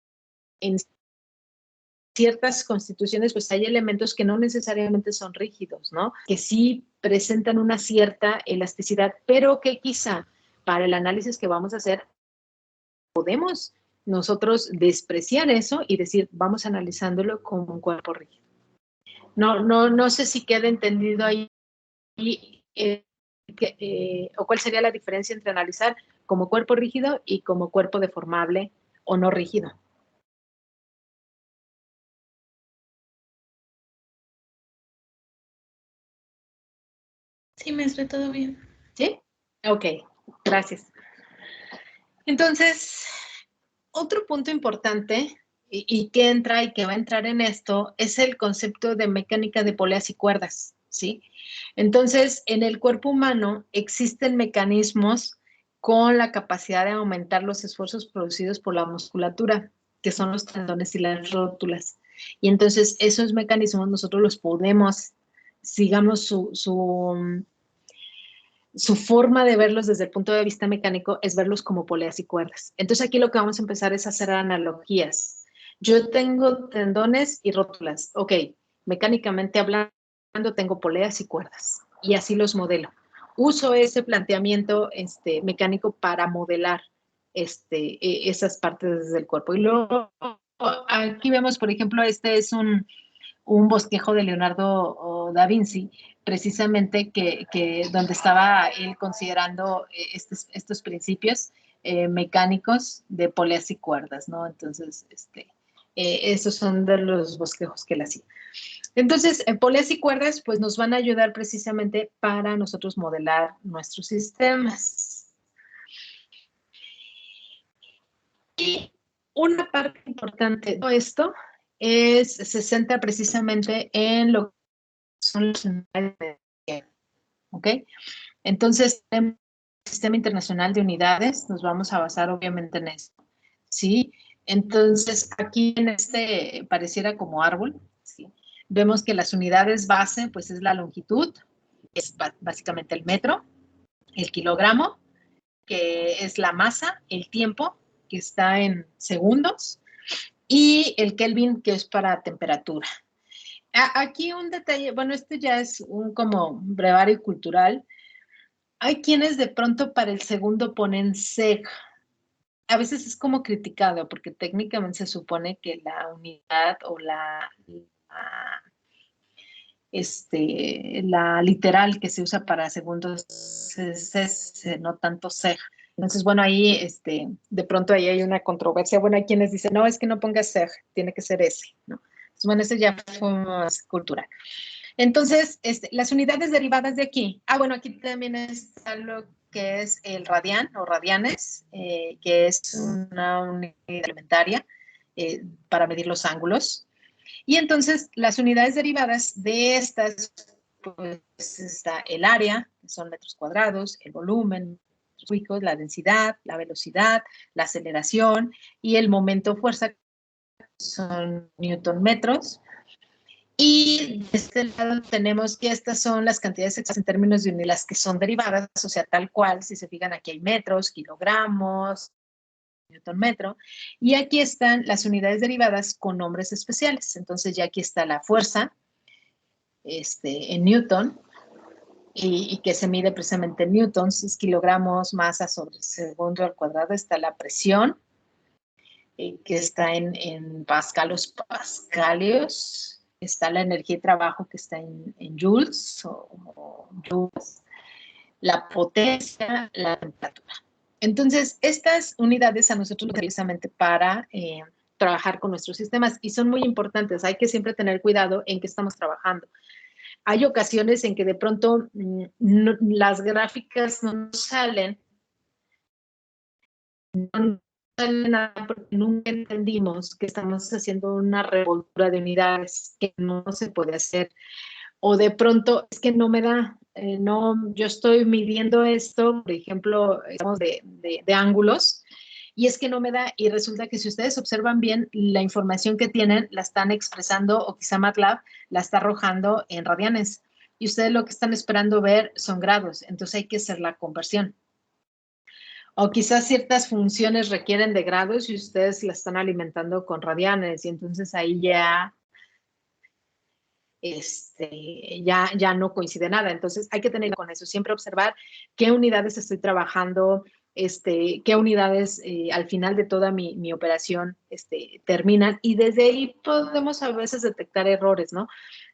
ciertas constituciones, pues hay elementos que no necesariamente son rígidos, ¿no? Que sí presentan una cierta elasticidad, pero que quizá para el análisis que vamos a hacer, podemos nosotros despreciar eso y decir, vamos analizándolo como un cuerpo rígido. No sé si queda entendido ahí o cuál sería la diferencia entre analizar como cuerpo rígido y como cuerpo deformable o no rígido. Sí, maestra, todo bien. ¿Sí? Ok, gracias. Entonces, otro punto importante y que entra y que va a entrar en esto es el concepto de mecánica de poleas y cuerdas, ¿sí? Entonces, en el cuerpo humano existen mecanismos con la capacidad de aumentar los esfuerzos producidos por la musculatura, que son los tendones y las rótulas. Y entonces esos mecanismos nosotros los podemos, sigamos su forma de verlos desde el punto de vista mecánico es verlos como poleas y cuerdas. Entonces aquí lo que vamos a empezar es a hacer analogías. Yo tengo tendones y rótulas. Ok, mecánicamente hablando, tengo poleas y cuerdas. Y así los modelo. Uso ese planteamiento mecánico para modelar esas partes del cuerpo. Y luego aquí vemos, por ejemplo, este es un bosquejo de Leonardo da Vinci, precisamente donde estaba él considerando estos principios mecánicos de poleas y cuerdas, ¿no? Entonces, esos son de los bosquejos que él hacía. Entonces, poleas y cuerdas, pues nos van a ayudar precisamente para nosotros modelar nuestros sistemas. Y una parte importante de todo esto se centra precisamente en lo que son los unidades de, ¿ok? Entonces, tenemos el Sistema Internacional de Unidades, nos vamos a basar obviamente en eso, ¿sí? Entonces, aquí en pareciera como árbol, ¿sí? Vemos que las unidades base, pues es la longitud, es básicamente el metro, el kilogramo, que es la masa, el tiempo, que está en segundos, y el Kelvin, que es para temperatura. Aquí un detalle, bueno, ya es un como brevario cultural. Hay quienes de pronto para el segundo ponen seg. A veces es como criticado porque técnicamente se supone que la unidad o la literal que se usa para segundos es no tanto seg. Entonces, bueno, ahí de pronto ahí hay una controversia. Bueno, hay quienes dicen, no, es que no ponga seg, tiene que ser ese, ¿no? Entonces, bueno, eso ya fue más cultural. Entonces, las unidades derivadas de aquí. Bueno, aquí también está lo que es el radian o radianes, que es una unidad elementaria para medir los ángulos. Y entonces, las unidades derivadas de estas, pues está el área, que son metros cuadrados, el volumen, la densidad, la velocidad, la aceleración y el momento fuerza, son newton metros. Y de este lado tenemos que estas son las cantidades exactas en términos de unidades que son derivadas, o sea, tal cual, si se fijan, aquí hay metros, kilogramos, newton metro, y aquí están las unidades derivadas con nombres especiales. Entonces ya aquí está la fuerza en newton, y que se mide precisamente en newtons, es kilogramos, masa sobre segundo al cuadrado. Está la presión, que está en pascalos pascalios. Está la energía y trabajo, que está en joules o joules, la potencia, la temperatura. Entonces, estas unidades a nosotros precisamente para trabajar con nuestros sistemas y son muy importantes. Hay que siempre tener cuidado en qué estamos trabajando. Hay ocasiones en que de pronto las gráficas no salen, no sale nada porque nunca entendimos que estamos haciendo una revoltura de unidades que no se puede hacer. O de pronto es que no me da, no, yo estoy midiendo esto, por ejemplo, estamos de ángulos, y es que no me da, y resulta que si ustedes observan bien, la información que tienen la están expresando, o quizá MATLAB la está arrojando en radianes, y ustedes lo que están esperando ver son grados, entonces hay que hacer la conversión. O quizás ciertas funciones requieren de grados y ustedes la están alimentando con radianes, y entonces ahí ya ya no coincide nada. Entonces hay que tener con eso, siempre observar qué unidades estoy trabajando, qué unidades al final de toda mi operación terminan, y desde ahí podemos a veces detectar errores, ¿no?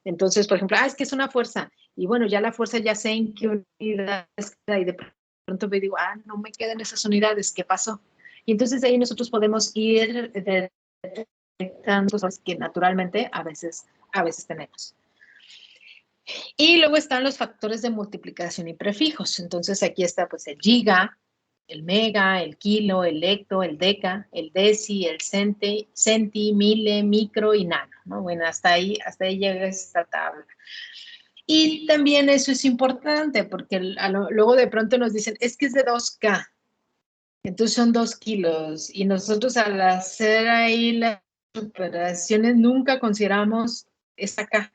Entonces, por ejemplo, es que es una fuerza, y bueno, ya la fuerza ya sé en qué unidades queda, y de pronto me digo, no me quedan esas unidades, ¿qué pasó? Y entonces ahí nosotros podemos ir detectando cosas que naturalmente a veces tenemos. Y luego están los factores de multiplicación y prefijos. Entonces aquí está pues el giga, el mega, el kilo, el hecto, el deca, el deci, el centi, mile, micro y nano, ¿no? Bueno, hasta ahí llega esta tabla. Y también eso es importante porque luego de pronto nos dicen, es que es de 2K. Entonces son 2 kilos, y nosotros al hacer ahí las operaciones nunca consideramos esa K,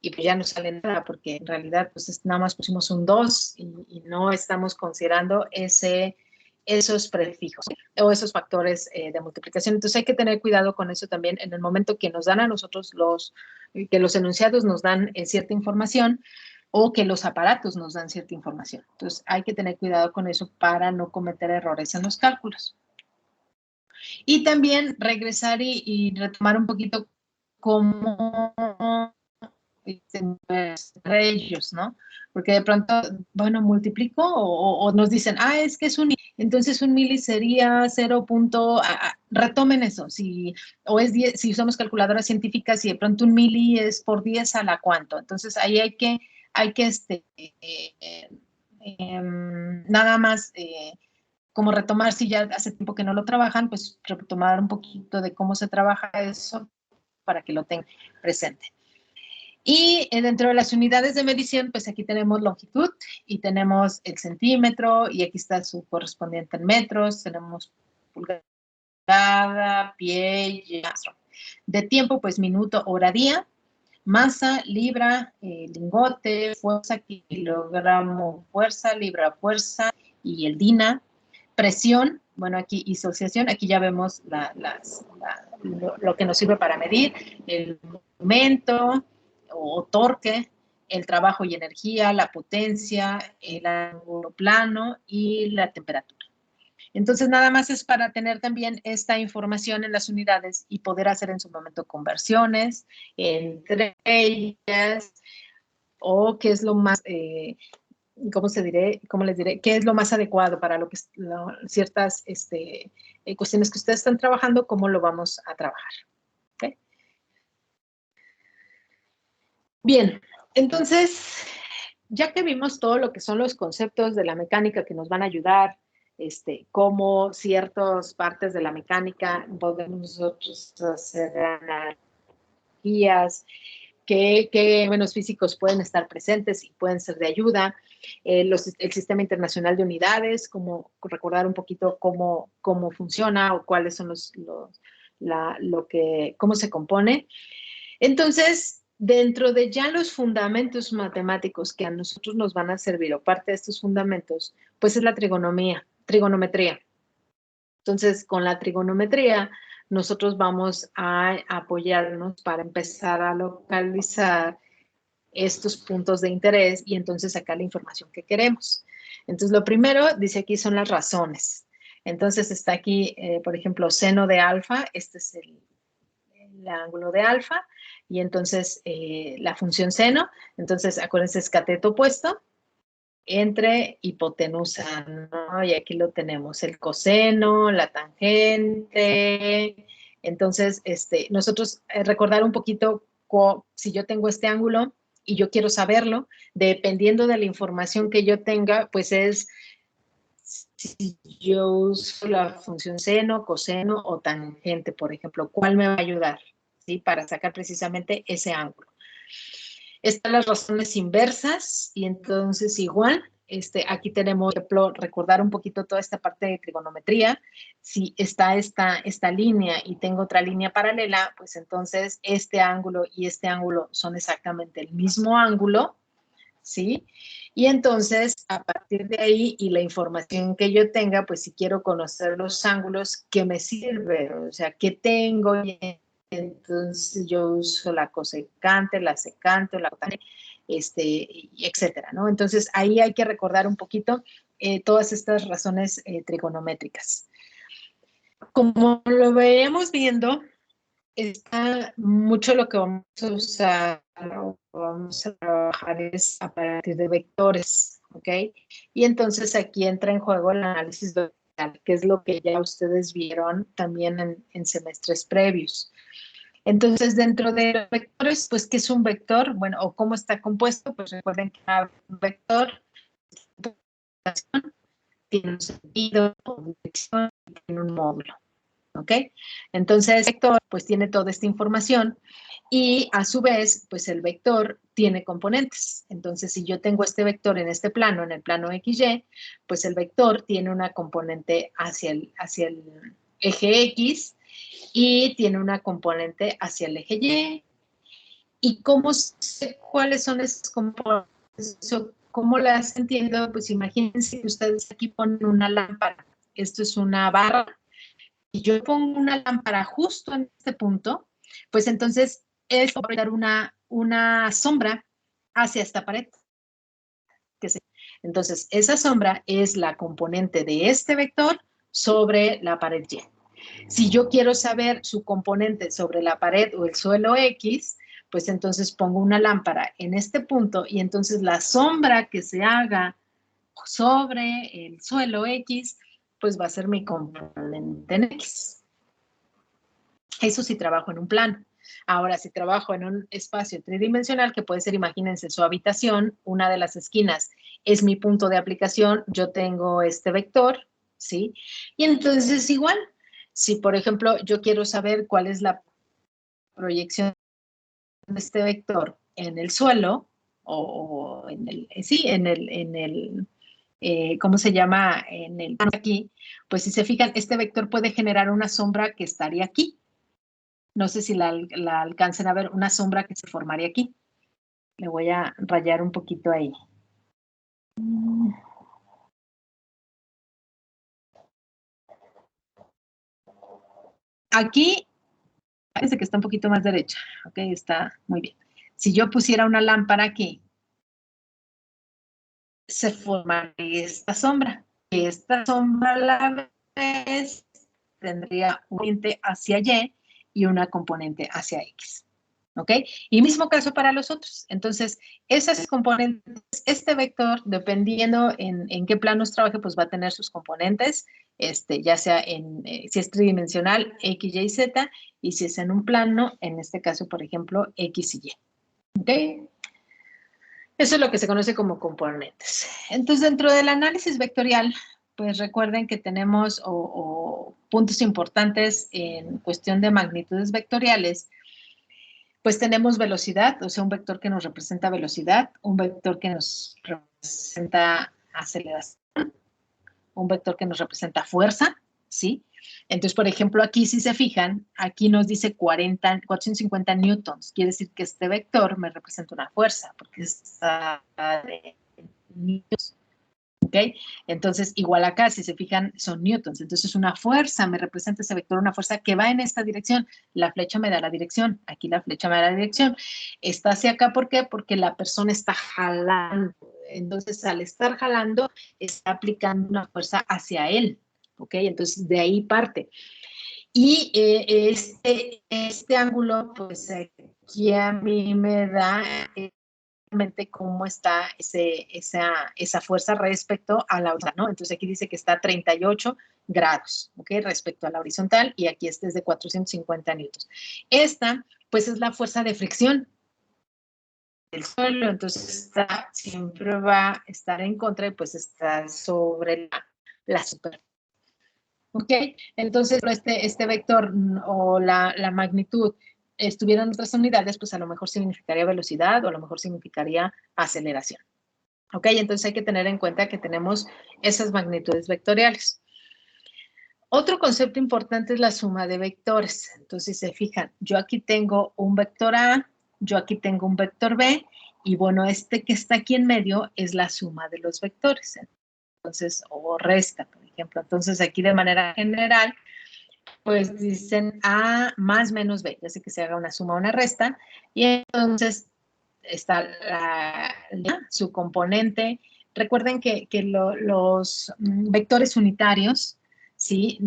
y pues ya no sale nada porque en realidad pues nada más pusimos un 2 y no estamos considerando esos prefijos o esos factores de multiplicación. Entonces hay que tener cuidado con eso también en el momento que nos dan a nosotros que los enunciados nos dan cierta información, o que los aparatos nos dan cierta información. Entonces, hay que tener cuidado con eso para no cometer errores en los cálculos. Y también regresar y retomar un poquito cómo entre ellos, ¿no? Porque de pronto, bueno, multiplico o nos dicen, es que es un, entonces un mili sería 0. Retomen eso, o es 10, si usamos calculadoras científicas, y de pronto un mili es por 10 a la cuánto. Entonces ahí hay que nada más como retomar, si ya hace tiempo que no lo trabajan, pues retomar un poquito de cómo se trabaja eso para que lo tengan presente. Y dentro de las unidades de medición, pues aquí tenemos longitud y tenemos el centímetro, y aquí está su correspondiente en metros, tenemos pulgada, pie y astro. De tiempo, pues minuto, hora, día. Masa, libra, lingote, fuerza, kilogramo, fuerza, libra, fuerza, y el DINA. Presión, bueno, aquí disociación, aquí ya vemos lo que nos sirve para medir, el momento o torque, el trabajo y energía, la potencia, el ángulo plano y la temperatura. Entonces, nada más es para tener también esta información en las unidades y poder hacer en su momento conversiones entre ellas, o qué es lo más, ¿cómo les diré? ¿Qué es lo más adecuado para ciertas cuestiones que ustedes están trabajando, cómo lo vamos a trabajar? ¿Okay? Bien, entonces, ya que vimos todo lo que son los conceptos de la mecánica que nos van a ayudar, cómo ciertas partes de la mecánica podemos nosotros hacer analogías, qué buenos físicos pueden estar presentes y pueden ser de ayuda, el Sistema Internacional de Unidades, recordar un poquito cómo funciona o cuáles son cómo se compone. Entonces, dentro de ya los fundamentos matemáticos que a nosotros nos van a servir, o parte de estos fundamentos, pues es la trigonometría. Entonces, con la trigonometría, nosotros vamos a apoyarnos para empezar a localizar estos puntos de interés y entonces sacar la información que queremos. Entonces, lo primero, dice aquí, son las razones. Entonces, está aquí, por ejemplo, seno de alfa, este es el ángulo de alfa, y entonces la función seno, entonces acuérdense, es cateto opuesto entre hipotenusa, ¿no? Y aquí lo tenemos, el coseno, la tangente. Entonces, nosotros recordar un poquito, si yo tengo este ángulo y yo quiero saberlo, dependiendo de la información que yo tenga, pues es si yo uso la función seno, coseno o tangente, por ejemplo, ¿cuál me va a ayudar? ¿Sí? Para sacar precisamente ese ángulo. Están las razones inversas y entonces igual, aquí tenemos, por ejemplo, recordar un poquito toda esta parte de trigonometría. Si está esta línea y tengo otra línea paralela, pues entonces este ángulo y este ángulo son exactamente el mismo ángulo, ¿sí? Y entonces, a partir de ahí y la información que yo tenga, pues si quiero conocer los ángulos, ¿qué me sirve? O sea, ¿qué tengo? Entonces yo uso la cosecante, la secante, la cotangente, etcétera, ¿no? Entonces ahí hay que recordar un poquito todas estas razones trigonométricas. Como lo veíamos viendo, está mucho lo que vamos a usar o vamos a trabajar es a partir de vectores, ¿ok? Y entonces aquí entra en juego el análisis vectorial, que es lo que ya ustedes vieron también en semestres previos. Entonces, dentro de los vectores, pues, ¿qué es un vector? Bueno, o cómo está compuesto, pues recuerden que un vector tiene un sentido, una dirección, tiene un módulo, ¿ok? Entonces, el vector, pues, tiene toda esta información y, a su vez, pues, el vector tiene componentes. Entonces, si yo tengo este vector en este plano, en el plano XY, pues, el vector tiene una componente hacia el eje X, y tiene una componente hacia el eje Y. ¿Y cómo sé cuáles son esas componentes? ¿Cómo las entiendo? Pues imagínense que ustedes aquí ponen una lámpara. Esto es una barra. Y yo pongo una lámpara justo en este punto, pues entonces es dar una sombra hacia esta pared. Entonces, esa sombra es la componente de este vector sobre la pared Y. Si yo quiero saber su componente sobre la pared o el suelo X, pues entonces pongo una lámpara en este punto y entonces la sombra que se haga sobre el suelo X, pues va a ser mi componente en X. Eso sí trabajo en un plano. Ahora, si trabajo en un espacio tridimensional, que puede ser, imagínense, su habitación, una de las esquinas es mi punto de aplicación, yo tengo este vector, ¿sí? Y entonces igual, si por ejemplo yo quiero saber cuál es la proyección de este vector en el suelo, o en el, sí, ¿cómo se llama? En el aquí, pues si se fijan, este vector puede generar una sombra que estaría aquí. No sé si la alcancen a ver, una sombra que se formaría aquí. Le voy a rayar un poquito ahí. Aquí, parece que está un poquito más derecha. Ok, está muy bien. Si yo pusiera una lámpara aquí, se formaría esta sombra. Esta sombra a la vez tendría un componente hacia Y una componente hacia X. ¿Ok? Y mismo caso para los otros. Entonces, esas componentes, este vector, dependiendo en qué planos trabaje, pues va a tener sus componentes, ya sea si es tridimensional, X, Y, Z, y si es en un plano, en este caso, por ejemplo, X y Y. ¿Ok? Eso es lo que se conoce como componentes. Entonces, dentro del análisis vectorial, pues recuerden que tenemos puntos importantes en cuestión de magnitudes vectoriales. Pues tenemos velocidad, o sea, un vector que nos representa velocidad, un vector que nos representa aceleración, un vector que nos representa fuerza, ¿sí? Entonces, por ejemplo, aquí si se fijan, aquí nos dice 450 newtons. Quiere decir que este vector me representa una fuerza, porque está de newtons. ¿Ok? Entonces, igual acá, si se fijan, son newtons. Entonces, una fuerza me representa ese vector, una fuerza que va en esta dirección. La flecha me da la dirección. Aquí la flecha me da la dirección. Está hacia acá, ¿por qué? Porque la persona está jalando. Entonces, al estar jalando, está aplicando una fuerza hacia él. ¿Ok? Entonces, de ahí parte. Y este ángulo, pues aquí a mí me da cómo está esa fuerza respecto a la horizontal, ¿no? Entonces aquí dice que está a 38 grados, ¿ok? Respecto a la horizontal, y aquí este es de 450 newtons. Esta, pues, es la fuerza de fricción del suelo, entonces siempre va a estar en contra y pues está sobre la super. ¿Ok? Entonces, este vector o la magnitud estuviera en otras unidades, pues a lo mejor significaría velocidad o a lo mejor significaría aceleración. ¿Ok? Entonces hay que tener en cuenta que tenemos esas magnitudes vectoriales. Otro concepto importante es la suma de vectores. Entonces, se fijan, yo aquí tengo un vector A, yo aquí tengo un vector B, y bueno, este que está aquí en medio es la suma de los vectores. Entonces, o resta, por ejemplo. Entonces, aquí de manera general, pues dicen A más menos B, ya sé que se haga una suma o una resta, y entonces está su componente. Recuerden que los vectores unitarios, ¿sí?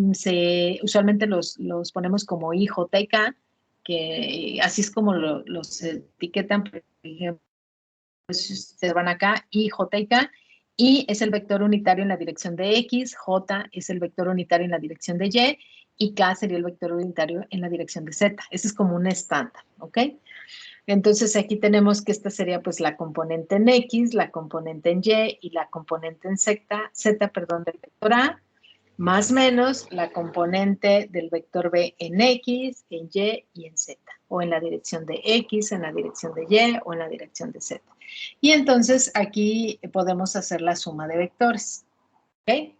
Usualmente los ponemos como I, J y K, que así es como los etiquetan, por ejemplo, si ustedes van acá, I, J y K, I es el vector unitario en la dirección de X, J es el vector unitario en la dirección de Y K sería el vector unitario en la dirección de Z. Ese es como un estándar, ¿ok? Entonces aquí tenemos que esta sería pues la componente en X, la componente en Y y la componente en Z, del vector A, más menos la componente del vector B en X, en Y y en Z, o en la dirección de X, en la dirección de Y o en la dirección de Z. Y entonces aquí podemos hacer la suma de vectores. ¿Ok?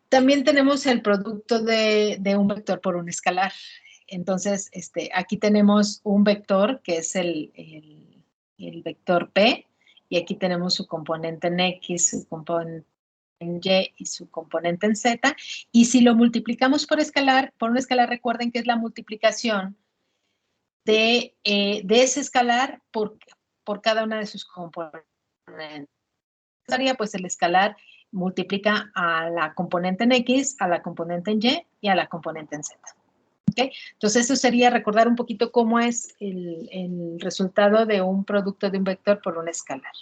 También tenemos el producto de un vector por un escalar. Entonces, aquí tenemos un vector que es el vector P, y aquí tenemos su componente en X, su componente en Y y su componente en Z. Y si lo multiplicamos por un escalar, recuerden que es la multiplicación de ese escalar por cada una de sus componentes. Pues el escalar multiplica a la componente en X, a la componente en Y y a la componente en Z. ¿Okay? Entonces, eso sería recordar un poquito cómo es el resultado de un producto de un vector por un escalar.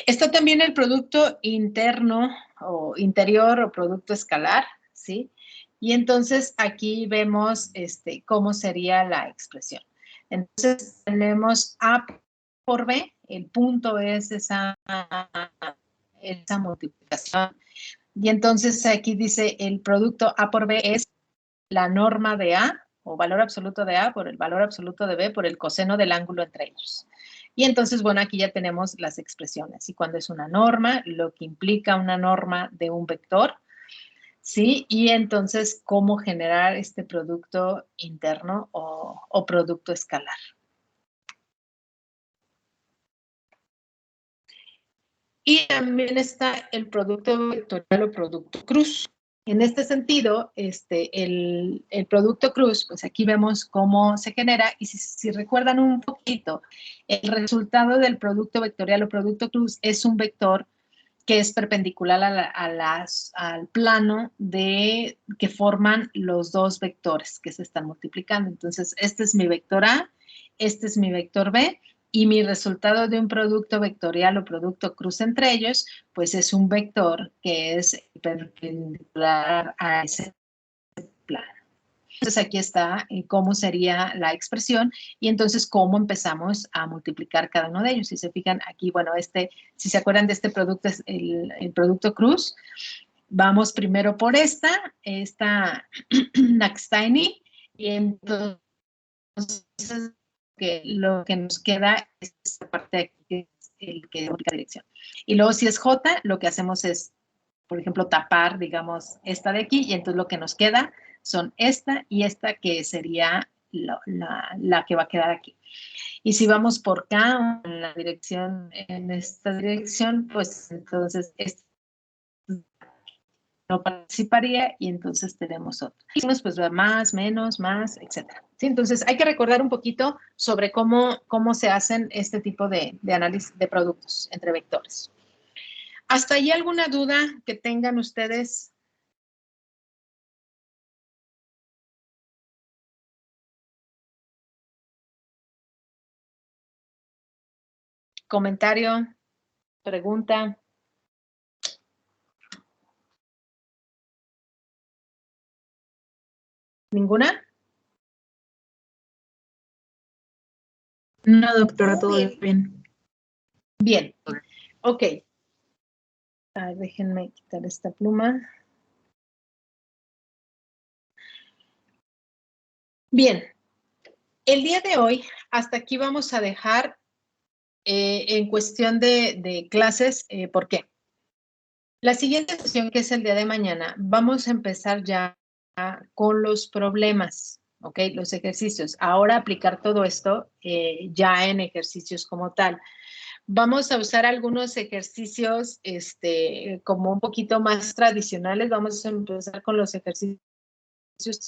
Está también el producto interno o interior o producto escalar, ¿sí? Y entonces aquí vemos cómo sería la expresión. Entonces, tenemos A por B, el punto es esa multiplicación. Y entonces aquí dice el producto A por B es la norma de A, o valor absoluto de A por el valor absoluto de B por el coseno del ángulo entre ellos. Y entonces, bueno, aquí ya tenemos las expresiones. Y cuando es una norma, lo que implica una norma de un vector, ¿sí? Y entonces, cómo generar este producto interno o producto escalar. Y también está el producto vectorial o producto cruz. En este sentido, el producto cruz, pues aquí vemos cómo se genera, y si recuerdan un poquito, el resultado del producto vectorial o producto cruz es un vector que es perpendicular al plano que forman los dos vectores que se están multiplicando. Entonces, este es mi vector A, este es mi vector B, y mi resultado de un producto vectorial o producto cruz entre ellos, pues es un vector que es perpendicular a ese plano. Entonces aquí está cómo sería la expresión y entonces cómo empezamos a multiplicar cada uno de ellos. Si se fijan aquí, bueno, si se acuerdan de este producto, es el producto cruz. Vamos primero por esta Naksteini, y entonces lo que nos queda es esta parte de aquí, que es el que es única dirección. Y luego si es J, lo que hacemos es, por ejemplo, tapar, digamos, esta de aquí, y entonces lo que nos queda son esta y esta, que sería la que va a quedar aquí. Y si vamos por K, en esta dirección, pues entonces esto no participaría y entonces tenemos otro. Y pues más, menos, más, etcétera. ¿Sí? Entonces hay que recordar un poquito sobre cómo se hacen este tipo de análisis de productos entre vectores. ¿Hasta ahí alguna duda que tengan ustedes? ¿Comentario? ¿Pregunta? ¿Ninguna? No, doctora, todo bien. Bien. Ok. Déjenme quitar esta pluma. Bien, el día de hoy, hasta aquí vamos a dejar en cuestión de clases. ¿Por qué? La siguiente sesión, que es el día de mañana, vamos a empezar ya con los problemas, ¿ok? Los ejercicios. Ahora aplicar todo esto ya en ejercicios como tal. Vamos a usar algunos ejercicios como un poquito más tradicionales. Vamos a empezar con los ejercicios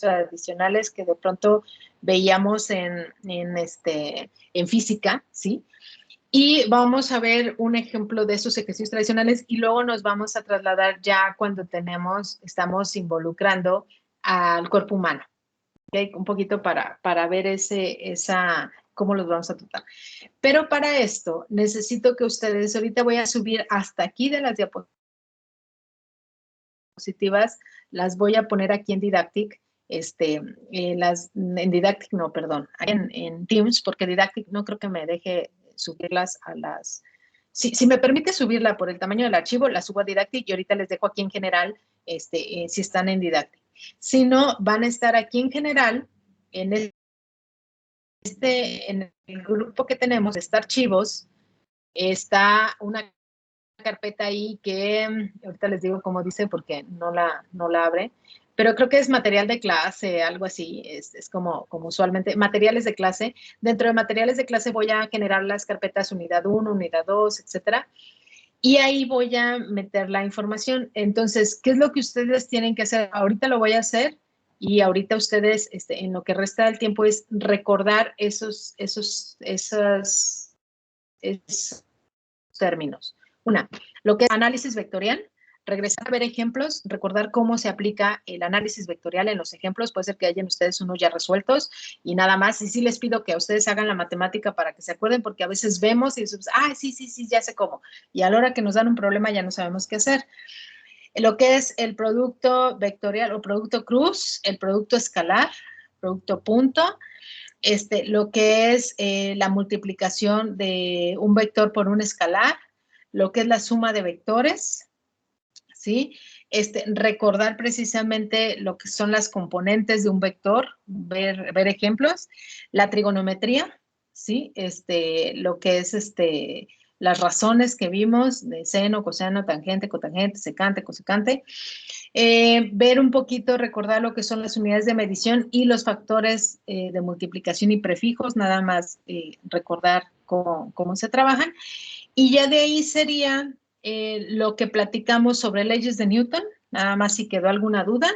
tradicionales que de pronto veíamos en física, ¿sí? Y vamos a ver un ejemplo de esos ejercicios tradicionales y luego nos vamos a trasladar ya cuando estamos involucrando al cuerpo humano, ¿okay? Un poquito para ver cómo los vamos a tratar. Pero para esto necesito que ustedes, ahorita voy a subir hasta aquí de las diapositivas, las voy a poner aquí en Didactic, en Didactic no, perdón, en Teams, porque Didactic no creo que me deje subirlas a las... Si me permite subirla por el tamaño del archivo, la subo a Didactic y ahorita les dejo aquí en general si están en Didactic. Si no, van a estar aquí en general, en en el grupo que tenemos, está archivos, está una carpeta ahí que ahorita les digo cómo dice porque no la abre, pero creo que es material de clase, algo así, es como usualmente, materiales de clase. Dentro de materiales de clase voy a generar las carpetas unidad 1, unidad 2, etcétera, y ahí voy a meter la información. Entonces, ¿qué es lo que ustedes tienen que hacer? Ahorita lo voy a hacer y ahorita ustedes, en lo que resta del tiempo, es recordar esos términos. Una, lo que es análisis vectorial, regresar a ver ejemplos, recordar cómo se aplica el análisis vectorial en los ejemplos. Puede ser que hayan ustedes unos ya resueltos y nada más. Y sí les pido que a ustedes hagan la matemática para que se acuerden, porque a veces vemos y decimos, sí, ya sé cómo. Y a la hora que nos dan un problema ya no sabemos qué hacer. Lo que es el producto vectorial o producto cruz, el producto escalar, producto punto, lo que es la multiplicación de un vector por un escalar, lo que es la suma de vectores, ¿sí? Recordar precisamente lo que son las componentes de un vector, ver ejemplos, la trigonometría, ¿sí? Lo que es las razones que vimos de seno, coseno, tangente, cotangente, secante, cosecante. Ver un poquito, recordar lo que son las unidades de medición y los factores de multiplicación y prefijos, nada más recordar cómo se trabajan. Y ya de ahí sería lo que platicamos sobre leyes de Newton, nada más si quedó alguna duda,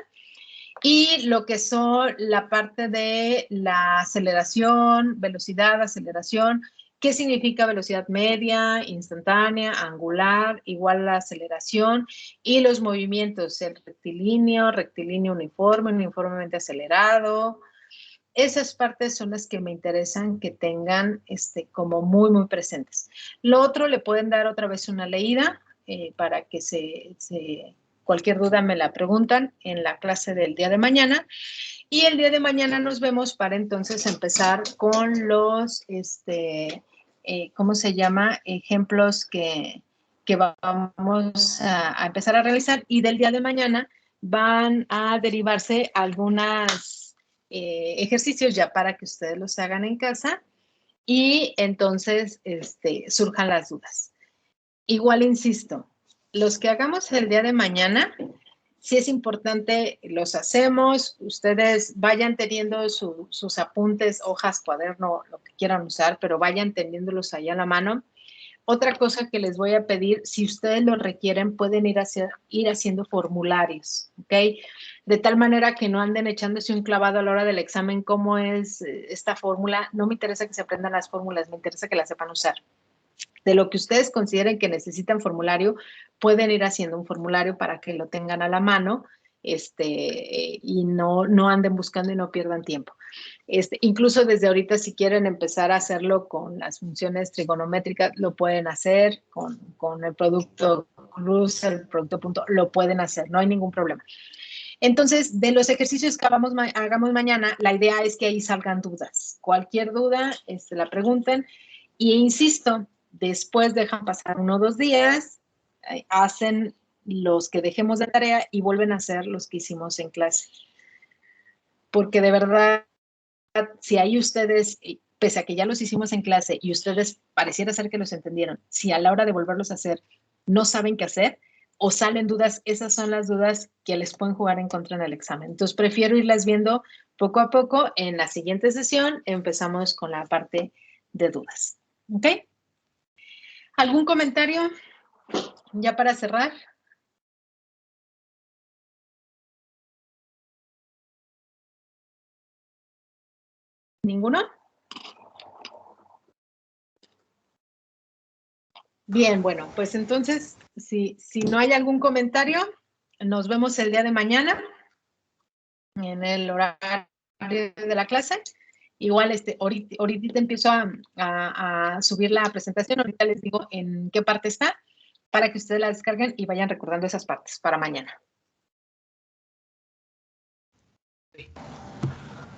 y lo que son la parte de la aceleración, velocidad, aceleración, qué significa velocidad media, instantánea, angular, igual a la aceleración, y los movimientos, el rectilíneo uniforme, uniformemente acelerado. Esas partes son las que me interesan que tengan como muy presentes. Lo otro le pueden dar otra vez una leída para que cualquier duda me la preguntan en la clase del día de mañana. Y el día de mañana nos vemos para entonces empezar con los, ¿cómo se llama? Ejemplos que vamos a empezar a realizar. Y del día de mañana van a derivarse algunas ejercicios ya para que ustedes los hagan en casa y entonces surjan las dudas. Igual insisto, los que hagamos el día de mañana, sí es importante, los hacemos, ustedes vayan teniendo sus apuntes, hojas, cuaderno, lo que quieran usar, pero vayan teniéndolos ahí a la mano. Otra cosa que les voy a pedir, si ustedes lo requieren, pueden ir haciendo formularios, ¿ok? De tal manera que no anden echándose un clavado a la hora del examen, cómo es esta fórmula. No me interesa que se aprendan las fórmulas, me interesa que las sepan usar. De lo que ustedes consideren que necesitan formulario, pueden ir haciendo un formulario para que lo tengan a la mano y no anden buscando y no pierdan tiempo. Incluso desde ahorita, si quieren empezar a hacerlo con las funciones trigonométricas, lo pueden hacer, con el producto cruz, el producto punto, lo pueden hacer, no hay ningún problema. Entonces, de los ejercicios que hagamos mañana, la idea es que ahí salgan dudas. Cualquier duda, la pregunten. Y insisto, después dejan pasar 1 o 2 días, hacen los que dejemos de tarea y vuelven a hacer los que hicimos en clase. Porque de verdad, si hay ustedes, pese a que ya los hicimos en clase y ustedes pareciera ser que los entendieron, si a la hora de volverlos a hacer no saben qué hacer o salen dudas, esas son las dudas que les pueden jugar en contra en el examen. Entonces, prefiero irlas viendo poco a poco. En la siguiente sesión empezamos con la parte de dudas. ¿Ok? ¿Algún comentario ya para cerrar? ¿Ninguno? Bien, bueno, pues entonces, si no hay algún comentario, nos vemos el día de mañana en el horario de la clase. Igual, ahorita empiezo a subir la presentación, ahorita les digo en qué parte está, para que ustedes la descarguen y vayan recordando esas partes para mañana.